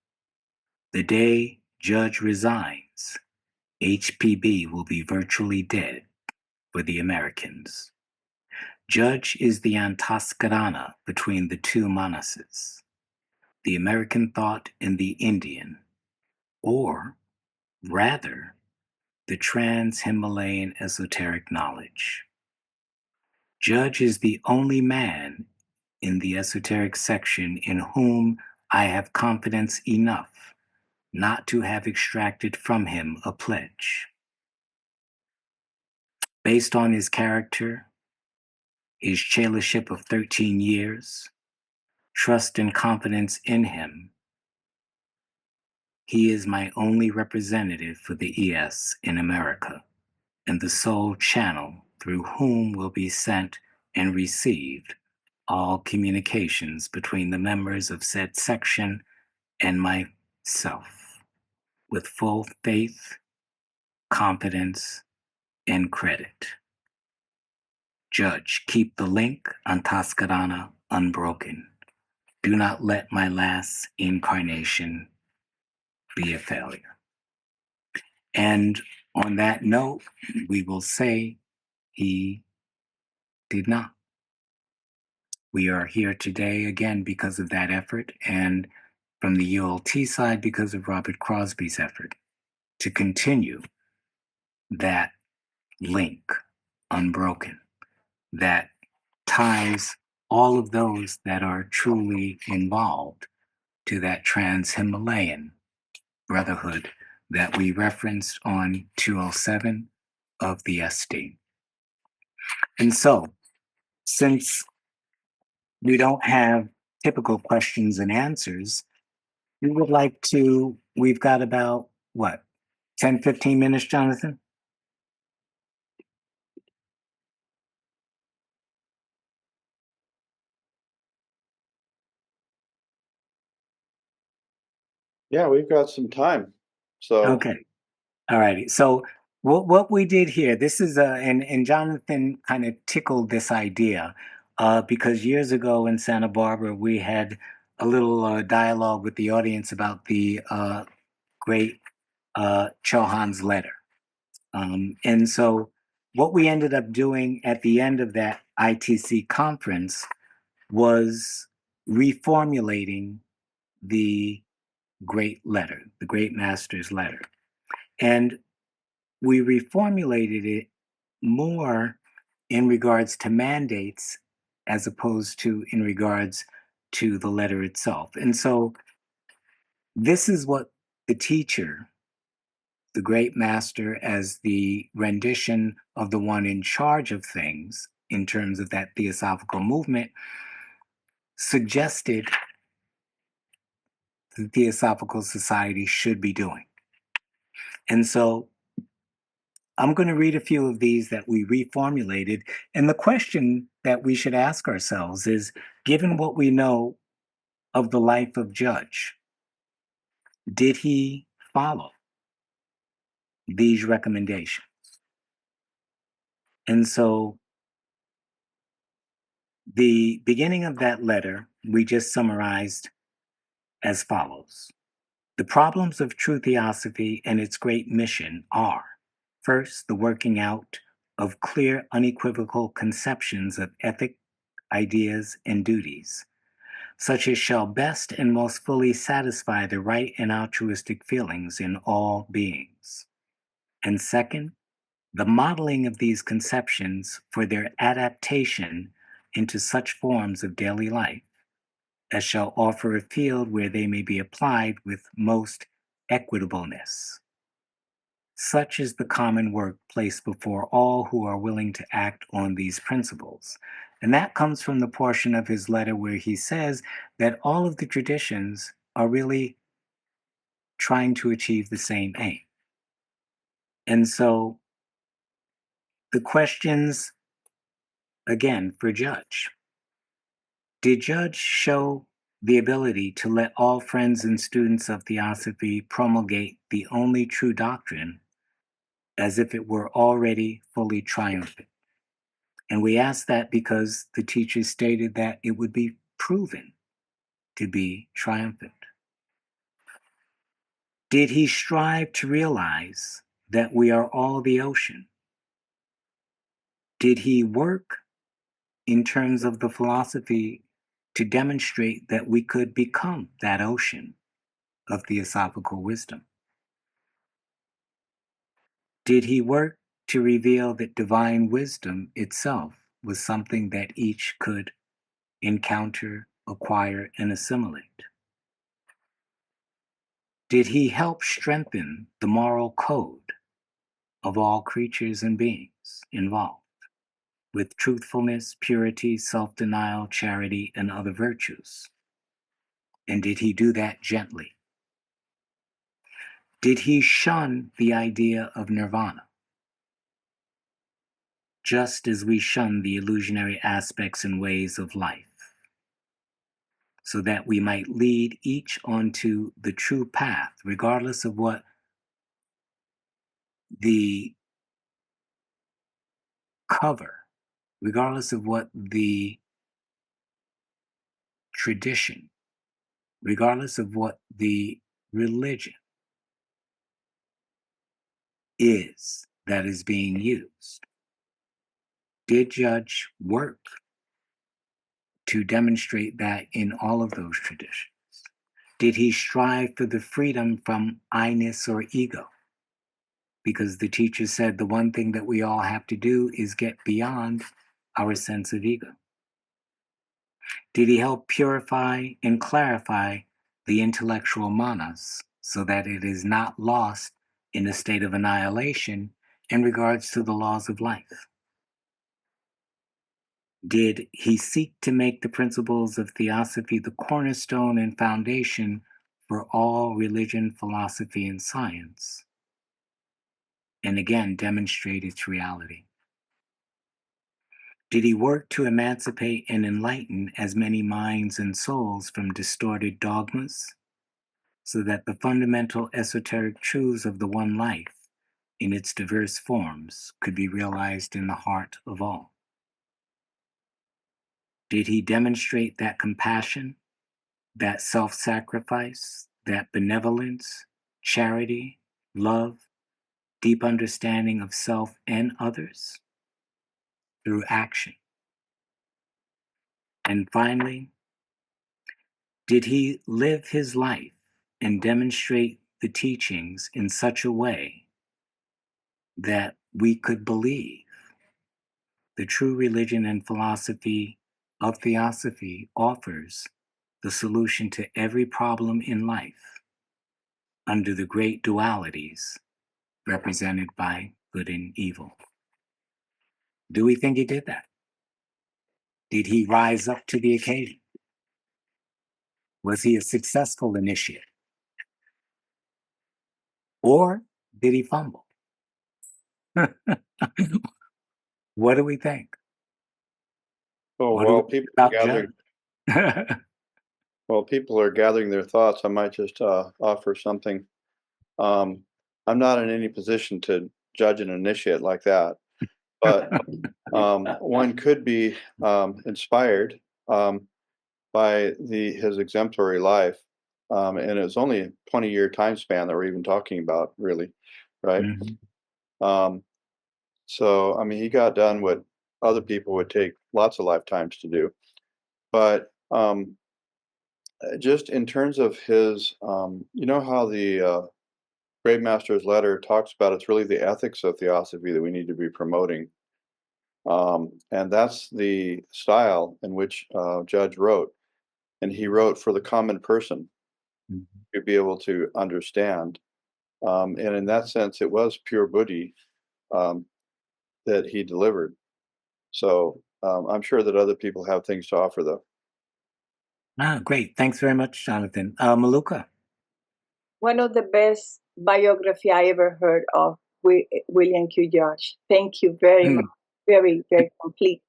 The day Judge resigns, HPB will be virtually dead for the Americans. Judge is the Antascarana between the two Manases, the American thought and the Indian, or rather, the trans-Himalayan esoteric knowledge. Judge is the only man in the esoteric section in whom I have confidence enough not to have extracted from him a pledge. Based on his character, his chelaship of 13 years, trust and confidence in him, he is my only representative for the ES in America, and the sole channel through whom will be sent and received all communications between the members of said section and myself, with full faith, confidence, and credit. Judge, keep the link on Tascarana unbroken. Do not let my last incarnation be a failure. And on that note, we will say he did not. We are here today again because of that effort, and from the ULT side because of Robert Crosby's effort to continue that link unbroken that ties all of those that are truly involved to that trans-Himalayan brotherhood that we referenced on 207 of the SD. And so, since we don't have typical questions and answers, we've got about, what, 10, 15 minutes, Jonathan? Yeah, we've got some time. So Okay. All righty. So what we did here, this is and Jonathan kind of tickled this idea because years ago in Santa Barbara we had a little dialogue with the audience about the great Chauhan's letter, and so what we ended up doing at the end of that ITC conference was reformulating the great letter, the great master's letter, and we reformulated it more in regards to mandates as opposed to in regards to the letter itself. And so This is what the teacher, the great master, as the rendition of the one in charge of things in terms of that theosophical movement, suggested the Theosophical Society should be doing. And so I'm going to read a few of these that we reformulated. And the question that we should ask ourselves is, given what we know of the life of Judge, did he follow these recommendations? And so the beginning of that letter, we just summarized as follows. The problems of true theosophy and its great mission are, first, the working out of clear, unequivocal conceptions of ethic, ideas, and duties, such as shall best and most fully satisfy the right and altruistic feelings in all beings. And second, the modeling of these conceptions for their adaptation into such forms of daily life as shall offer a field where they may be applied with most equitableness. Such is the common work placed before all who are willing to act on these principles. And that comes from the portion of his letter where he says that all of the traditions are really trying to achieve the same aim. And so the questions, again, for Judge. Did Judge show the ability to let all friends and students of theosophy promulgate the only true doctrine as if it were already fully triumphant? And we ask that because the teachers stated that it would be proven to be triumphant. Did he strive to realize that we are all the ocean? Did he work in terms of the philosophy to demonstrate that we could become that ocean of theosophical wisdom? Did he work to reveal that divine wisdom itself was something that each could encounter, acquire, and assimilate? Did he help strengthen the moral code of all creatures and beings involved with truthfulness, purity, self denial, charity, and other virtues? And did he do that gently? Did he shun the idea of nirvana, just as we shun the illusionary aspects and ways of life, so that we might lead each onto the true path, regardless of what the cover, regardless of what the tradition, regardless of what the religion is that is being used? Did Judge work to demonstrate that in all of those traditions? Did he strive for the freedom from I-ness or ego? Because the teacher said the one thing that we all have to do is get beyond our sense of ego. Did he help purify and clarify the intellectual manas so that it is not lost in a state of annihilation in regards to the laws of life? Did he seek to make the principles of theosophy the cornerstone and foundation for all religion, philosophy, and science? And again, demonstrate its reality. Did he work to emancipate and enlighten as many minds and souls from distorted dogmas so that the fundamental esoteric truths of the one life in its diverse forms could be realized in the heart of all? Did he demonstrate that compassion, that self sacrifice, that benevolence, charity, love, deep understanding of self and others through action? And finally, did he live his life and demonstrate the teachings in such a way that we could believe the true religion and philosophy of theosophy offers the solution to every problem in life under the great dualities represented by good and evil. Do we think he did that? Did he rise up to the occasion? Was he a successful initiate? Or did he fumble? What do we think? Oh, What do while we people think are about gathering, Judd? while people are gathering their thoughts, I might just offer something. I'm not in any position to judge an initiate like that, but one could be inspired by his exemplary life. And it was only a 20-year time span that we're even talking about, really, right? Mhm. So, I mean, he got done what other people would take lots of lifetimes to do. But just in terms of his, you know how the Great Master's letter talks about it's really the ethics of theosophy that we need to be promoting. And that's the style in which Judge wrote. And he wrote for the common person Mhm. to be able to understand. And in that sense, it was pure Buddhi um, that he delivered. So I'm sure that other people have things to offer, though. Great. Thanks very much, Jonathan. Maluka. One of the best biography I ever heard of, William Q. George. Thank you very much. Very, very complete.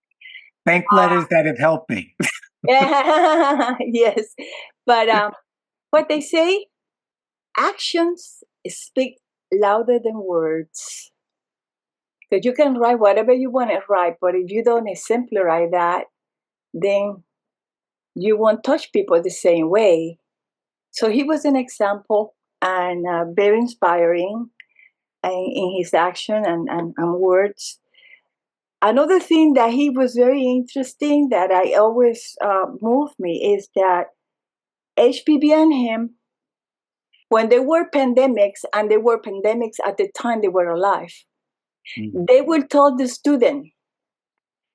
Thank letters that have helped me. Yes, but what they say, actions speak louder than words. Because you can write whatever you want to write, but if you don't exemplify that, then you won't touch people the same way. So he was an example and very inspiring in his action and words. Another thing that he was very interesting that I always moved me is that HPV and him, when there were pandemics, and there were pandemics at the time they were alive, they will tell the student,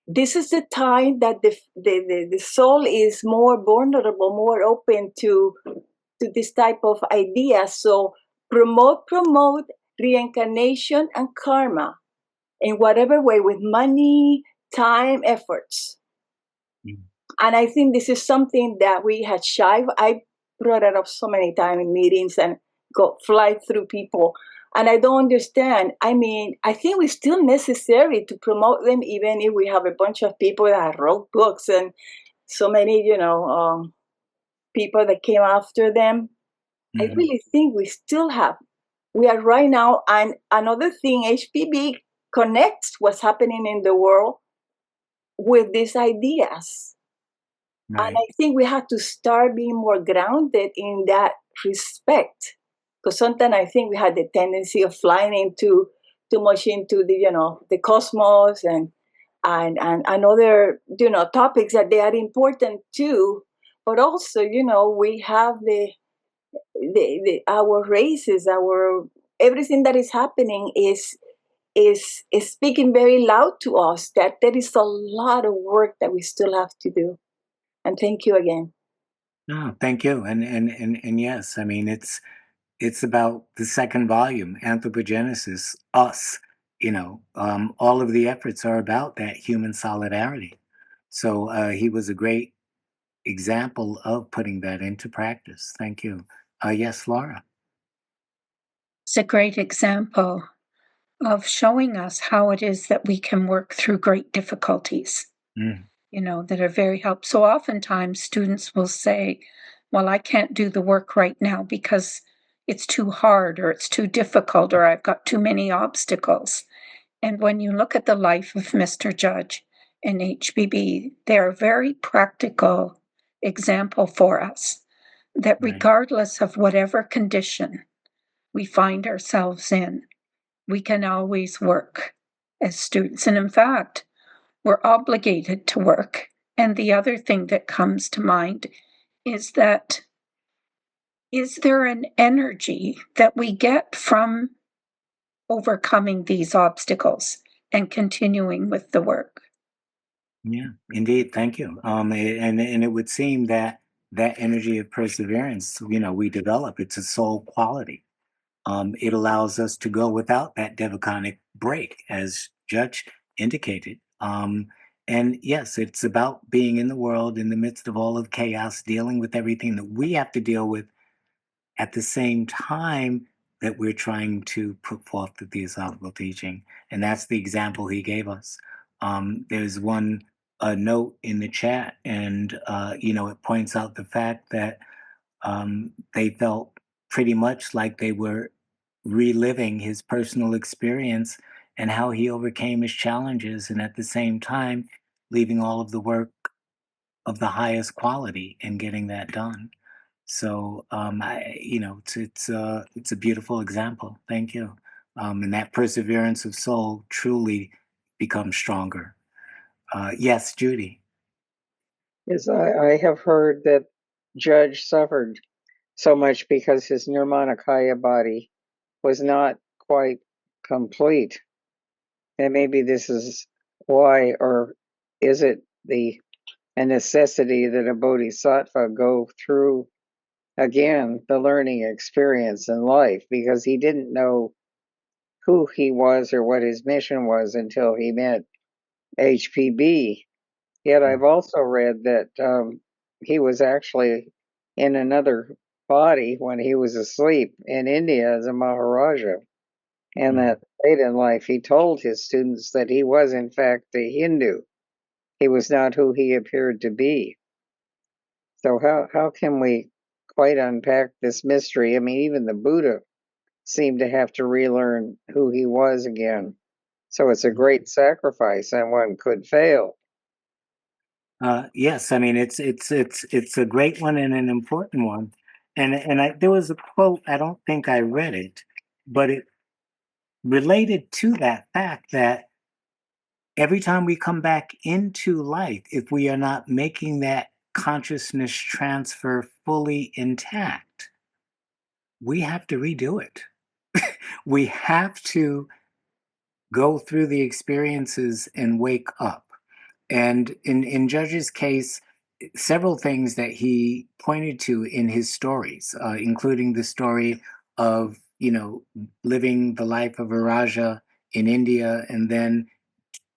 this is the time that the soul is more vulnerable, more open to this type of idea. So promote reincarnation and karma in whatever way, with money, time, efforts. And I think this is something that we had shy. I brought it up so many times in meetings and fly through people. And I don't understand. I mean, I think it's still necessary to promote them, even if we have a bunch of people that wrote books and so many, people that came after them. I really think we are right now. And another thing, HPV connects what's happening in the world with these ideas. Right. And I think we have to start being more grounded in that respect. Because sometimes I think we had the tendency of flying into too much into the cosmos and other, topics that they are important too. But also, we have our races, everything that is happening is speaking very loud to us that there is a lot of work that we still have to do. And thank you again. No, thank you. And yes, I mean it's about the second volume, Anthropogenesis, us. All of the efforts are about that human solidarity. So he was a great example of putting that into practice. Thank you. Yes, Laura. It's a great example of showing us how it is that we can work through great difficulties, that are very helpful. So oftentimes students will say, well, I can't do the work right now because it's too hard or it's too difficult or I've got too many obstacles. And when you look at the life of Mr. Judge and HPV, they're a very practical example for us that regardless of whatever condition we find ourselves in, we can always work as students. And in fact, we're obligated to work. And the other thing that comes to mind is that, is there an energy that we get from overcoming these obstacles and continuing with the work? Yeah, indeed. Thank you. And it would seem that that energy of perseverance, we develop. It's a soul quality. It allows us to go without that devaconic break, as Judge indicated. And yes, it's about being in the world in the midst of all of chaos, dealing with everything that we have to deal with at the same time that we're trying to put forth the theosophical teaching. And that's the example he gave us. There's one note in the chat, and it points out the fact that they felt pretty much like they were reliving his personal experience and how he overcame his challenges, and at the same time, leaving all of the work of the highest quality and getting that done. So, it's a beautiful example. Thank you. And that perseverance of soul truly becomes stronger. Yes, Judy. Yes, I have heard that Judge suffered so much because his Nirmanakaya body was not quite complete. And maybe this is why, or is it a necessity that a bodhisattva go through again the learning experience in life, because he didn't know who he was or what his mission was until he met HPB. Yet I've also read that he was actually in another body when he was asleep in India as a Maharaja. And that late in life, he told his students that he was, in fact, a Hindu. He was not who he appeared to be. So, how can we quite unpack this mystery? I mean, even the Buddha seemed to have to relearn who he was again. So, it's a great sacrifice, and one could fail. Yes, I mean it's a great one and an important one. And there was a quote, I don't think I read it, but it related to that fact that every time we come back into life, if we are not making that consciousness transfer fully intact, we have to redo it. We have to go through the experiences and wake up. And in Judge's case, several things that he pointed to in his stories, including the story of, living the life of a Raja in India, and then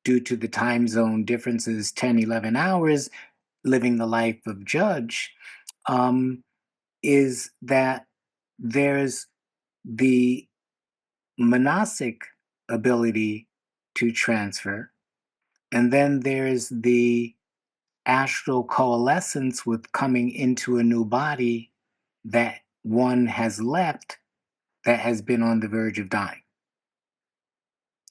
due to the time zone differences, 10, 11 hours, living the life of Judge, um, is that there's the monastic ability to transfer, and then there's the astral coalescence with coming into a new body that one has left that has been on the verge of dying.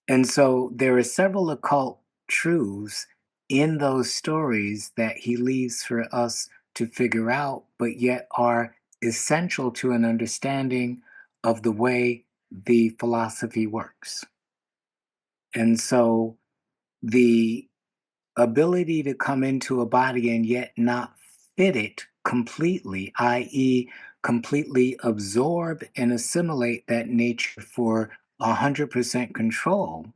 And so there are several occult truths in those stories that he leaves for us to figure out, but yet are essential to an understanding of the way the philosophy works. And so the ability to come into a body and yet not fit it completely, i.e., completely absorb and assimilate that nature for 100% control,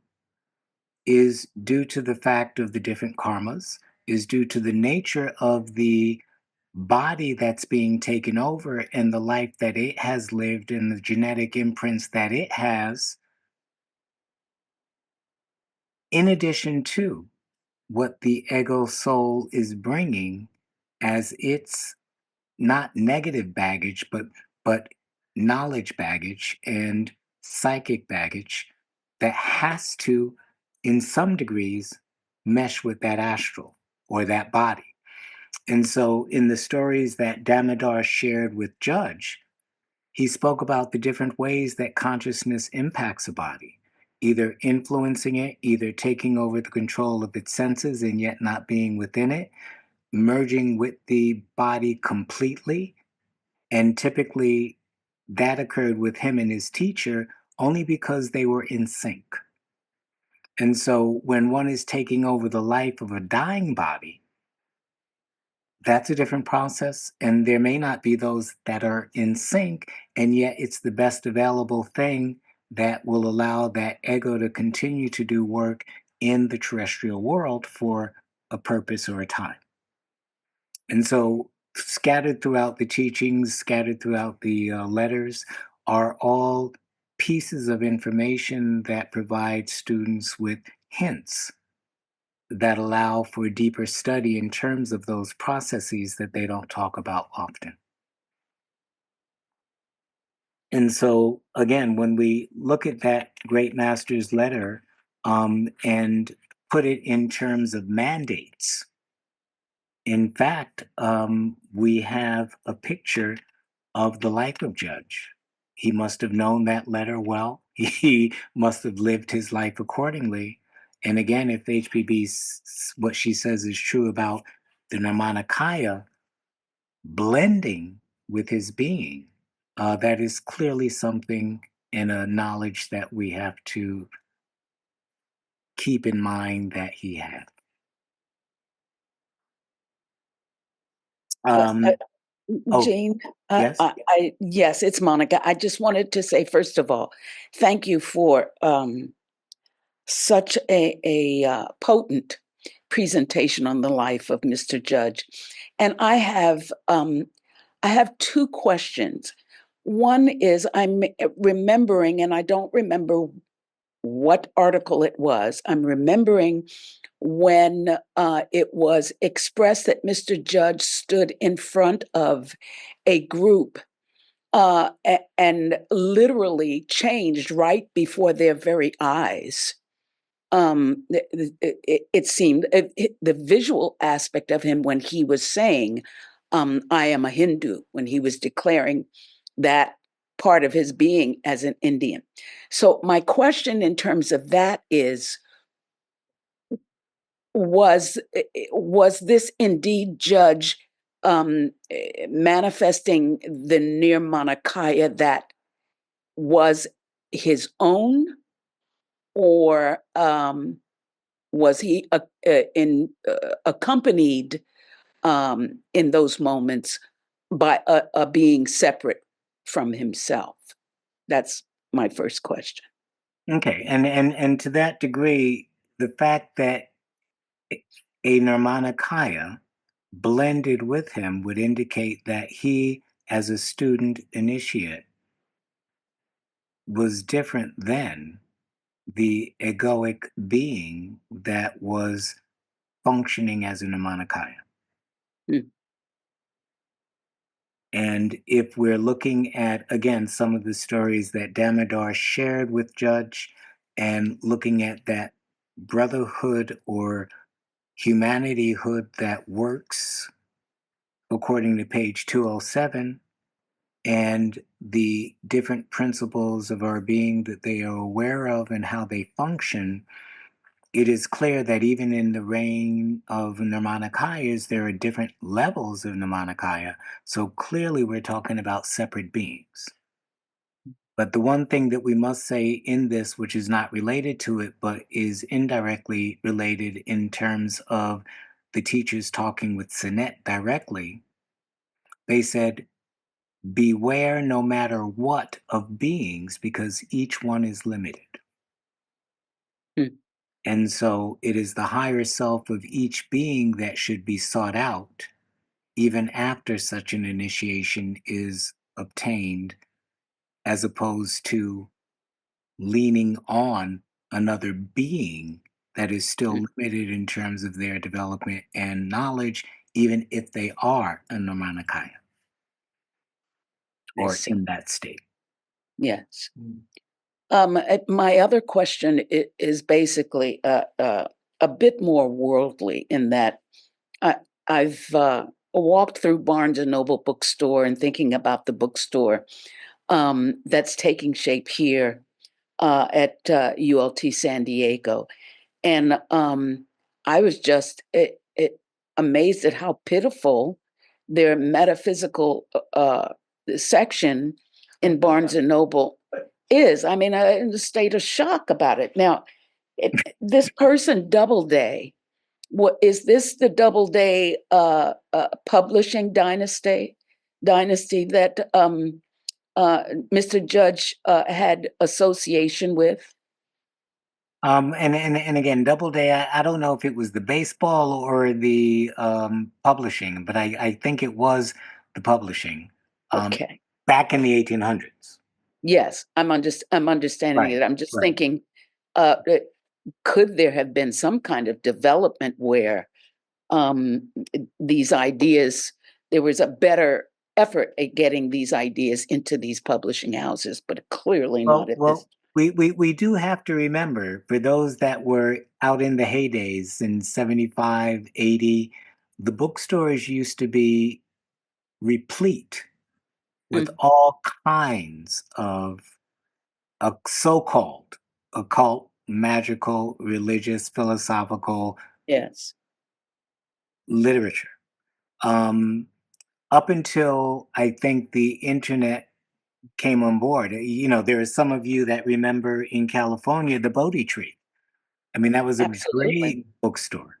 is due to the fact of the different karmas, is due to the nature of the body that's being taken over and the life that it has lived and the genetic imprints that it has, in addition to what the ego soul is bringing as its not negative baggage, but knowledge baggage and psychic baggage that has to, in some degrees, mesh with that astral or that body. And so, in the stories that Damodar shared with Judge, he spoke about the different ways that consciousness impacts a body, either influencing it, either taking over the control of its senses and yet not being within it, merging with the body completely. And typically, that occurred with him and his teacher only because they were in sync. And so, when one is taking over the life of a dying body, that's a different process. And there may not be those that are in sync, and yet it's the best available thing that will allow that ego to continue to do work in the terrestrial world for a purpose or a time. And so, scattered throughout the teachings, scattered throughout the letters, are all pieces of information that provide students with hints that allow for deeper study in terms of those processes that they don't talk about often. And so, again, when we look at that great master's letter and put it in terms of mandates, in fact, we have a picture of the life of Judge. He must have known that letter well. He must have lived his life accordingly. And again, if HPB, what she says is true about the Nirmanakaya blending with his being, that is clearly something and a knowledge that we have to keep in mind that he had. Oh, Jane, yes. yes, it's Monica. I just wanted to say, first of all, thank you for such a potent presentation on the life of Mr. Judge. And I have two questions. One is I'm remembering, and I don't remember what article it was. I'm remembering when it was expressed that Mr. Judge stood in front of a group and literally changed right before their very eyes. It seemed the visual aspect of him when he was saying, I am a Hindu, when he was declaring that part of his being as an Indian. So my question in terms of that is, was this indeed Judge manifesting the Nirmanakaya that was his own, or was he accompanied in those moments by a being separate from himself? That's my first question. Okay, and to that degree, the fact that a Nirmanakaya blended with him would indicate that he, as a student initiate, was different than the egoic being that was functioning as a Nirmanakaya. Hmm. And if we're looking at, again, some of the stories that Damodar shared with Judge and looking at that brotherhood or humanityhood that works according to page 207, and the different principles of our being that they are aware of and how they function, it is clear that even in the reign of Nirmanakayas, there are different levels of Nirmanakaya. So clearly, we're talking about separate beings. But the one thing that we must say in this, which is not related to it, but is indirectly related in terms of the teachers talking with Sinet directly, they said, beware no matter what of beings, because each one is limited. Hmm. And so it is the higher self of each being that should be sought out, even after such an initiation is obtained, as opposed to leaning on another being that is still limited in terms of their development and knowledge, even if they are a Nirmanakaya or in that state. Yes. My other question is basically a bit more worldly in that I've walked through Barnes and Noble bookstore and thinking about the bookstore that's taking shape here at ULT San Diego. And I was just amazed at how pitiful their metaphysical section in Barnes and Noble is. I mean, I'm in a state of shock about it. Now, this person, Doubleday, what is this? The Doubleday publishing dynasty that Mr. Judge had association with? And again, Doubleday, I don't know if it was the baseball or the publishing, but I think it was the publishing Okay. back in the 1800s. Yes, I'm understanding Right, it. I'm just right. thinking, that could there have been some kind of development where, these ideas there was a better effort at getting these ideas into these publishing houses, but clearly not at this. Well, we do have to remember for those that were out in the heydays in 75, 80, the bookstores used to be replete with Mm, all kinds of so-called occult, magical, religious, philosophical yes, literature. Um, Up until I think the internet came on board, there are some of you that remember in California the Bodhi Tree. I mean, that was a absolutely. great bookstore.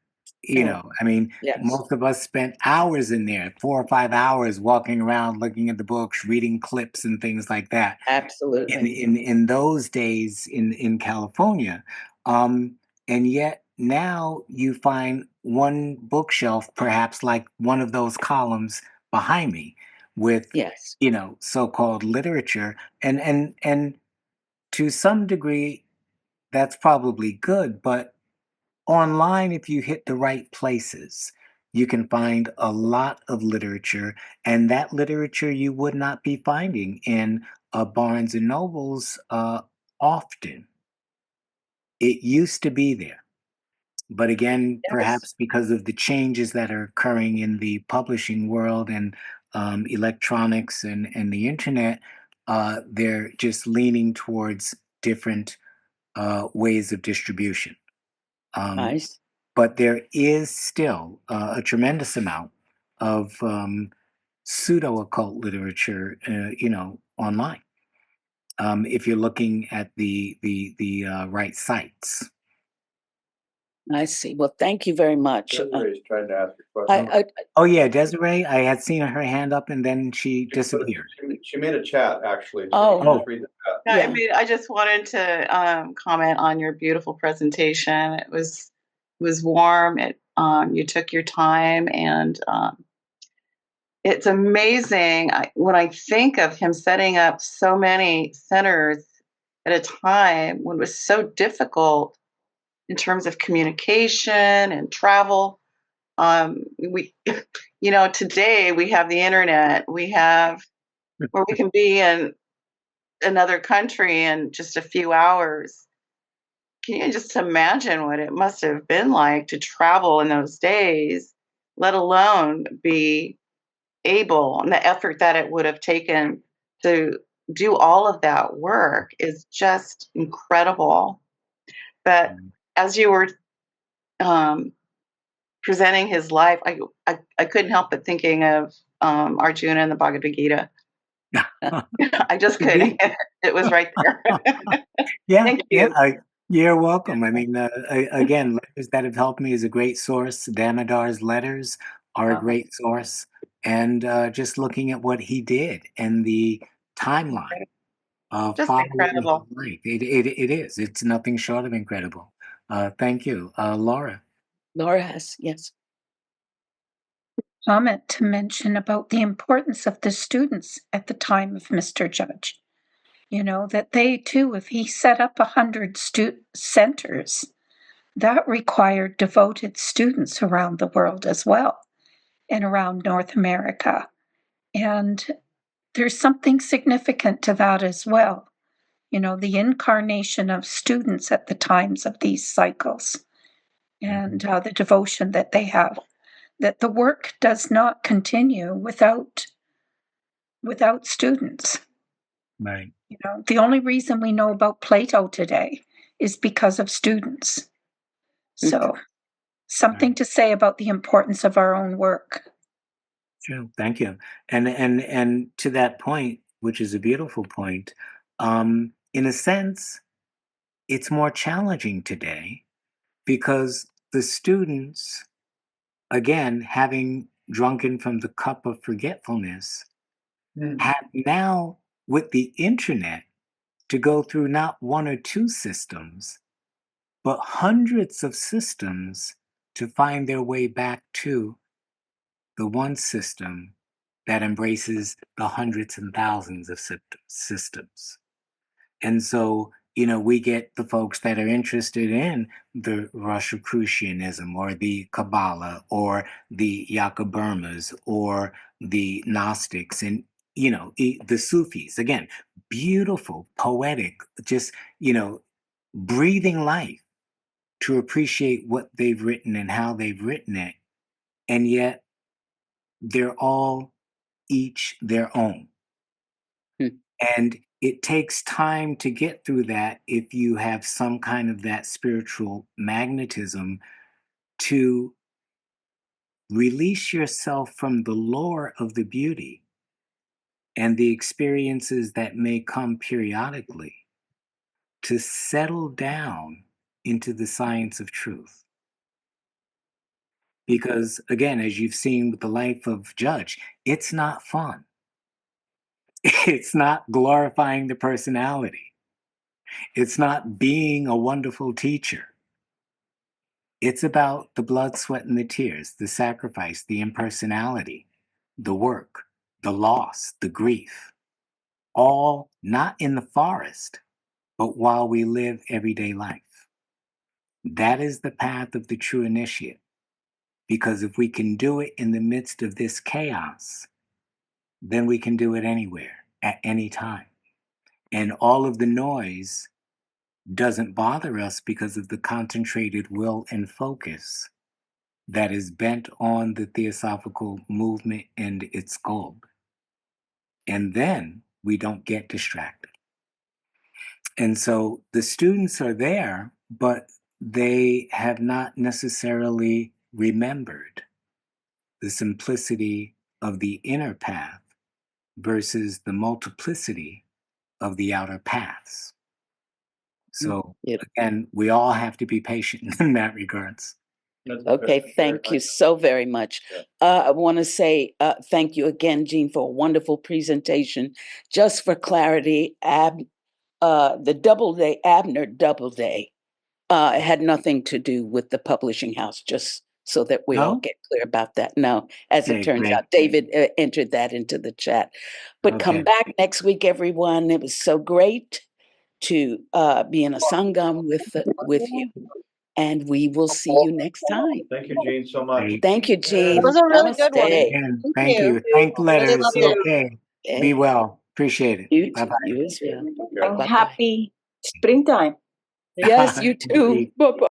Oh, I mean, yes, most of us spent hours in there, 4 or 5 hours walking around, looking at the books, reading clips and things like that. In absolutely. in those days in California, and yet now you find one bookshelf, perhaps like one of those columns behind me, with Yes, so-called literature, and to some degree that's probably good, but online, if you hit the right places, you can find a lot of literature, and that literature you would not be finding in Barnes and Nobles often. It used to be there. But again, yes, perhaps because of the changes that are occurring in the publishing world and electronics and the internet, they're just leaning towards different ways of distribution. Um, nice. but there is still a tremendous amount of pseudo occult literature, online. If you're looking at the right sites. I see. Well, thank you very much. Desiree's trying to ask a question. I Oh yeah, Desiree, I had seen her hand up and then she disappeared. She made a chat, actually. So Oh. you can Oh, just read the chat. Yeah, Yeah. I mean, I just wanted to comment on your beautiful presentation. It was warm. You took your time, and it's amazing when I think of him setting up so many centers at a time when it was so difficult in terms of communication and travel. We, today we have the internet. We have where we can be in another country in just a few hours. Can you just imagine what it must have been like to travel in those days, let alone be able, and the effort that it would have taken to do all of that work is just incredible. But as you were um, presenting his life, I couldn't help but thinking of Arjuna and the Bhagavad Gita. I just couldn't. It was right there. yeah, Thank yeah. you. You're welcome. I mean, again, letters that have helped me is a great source. Damodar's letters are a Uh, great source, and just looking at what he did and the timeline of just following his incredible. life, it is. It's nothing short of incredible. Thank you, Laura. Laura has, yes. Comment to mention about the importance of the students at the time of Mr. Judge. That they too, if he set up 100 centers, that required devoted students around the world as well and around North America. And there's something significant to that as well. The incarnation of students at the times of these cycles and the devotion that they have, that the work does not continue without students. Right. The only reason we know about Plato today is because of students. So, something to say about the importance of our own work. True. Thank you. And to that point, which is a beautiful point, in a sense, it's more challenging today because the students, again, having drunken from the cup of forgetfulness, have now with the internet to go through not one or two systems, but hundreds of systems to find their way back to the one system that embraces the hundreds and thousands of systems. And so, we get the folks that are interested in the Rosicrucianism or the Kabbalah or the Yakiburmas or the Gnostics and, the Sufis. Again, beautiful, poetic, just, breathing life to appreciate what they've written and how they've written it. And yet they're all each their own. Hmm. And it takes time to get through that if you have some kind of that spiritual magnetism to release yourself from the lore of the beauty and the experiences that may come periodically to settle down into the science of truth. Because again, as you've seen with the life of Judge, it's not fun. It's not glorifying the personality. It's not being a wonderful teacher. It's about the blood, sweat, and the tears, the sacrifice, the impersonality, the work, the loss, the grief, all not in the forest, but while we live everyday life. That is the path of the true initiate. Because if we can do it in the midst of this chaos, then we can do it anywhere, at any time. And all of the noise doesn't bother us because of the concentrated will and focus that is bent on the theosophical movement and its goal. And then we don't get distracted. And so the students are there, but they have not necessarily remembered the simplicity of the inner path versus the multiplicity of the outer paths. So Yep. again, we all have to be patient in that regards. Okay, thank you so very much. I want to say thank you again, Jean, for a wonderful presentation. Just for clarity, the Doubleday, Abner Doubleday, had nothing to do with the publishing house, just so that we all No? get clear about that. No, as it Okay, turns great. out, David entered that into the chat. But come Okay. back next week, everyone. It was so great to be in a sangam with you. And we will see you next time. Thank you, Jean, so much. Great. Thank you, Jean. That was a really good one. Namaste. Again, Thank thank you. you. Thank Really letters. loved it. Okay. Eh, Be well. Appreciate it. You, Bye-bye. you as well. And Bye-bye. happy springtime. Yes, you too. Indeed. Bye-bye.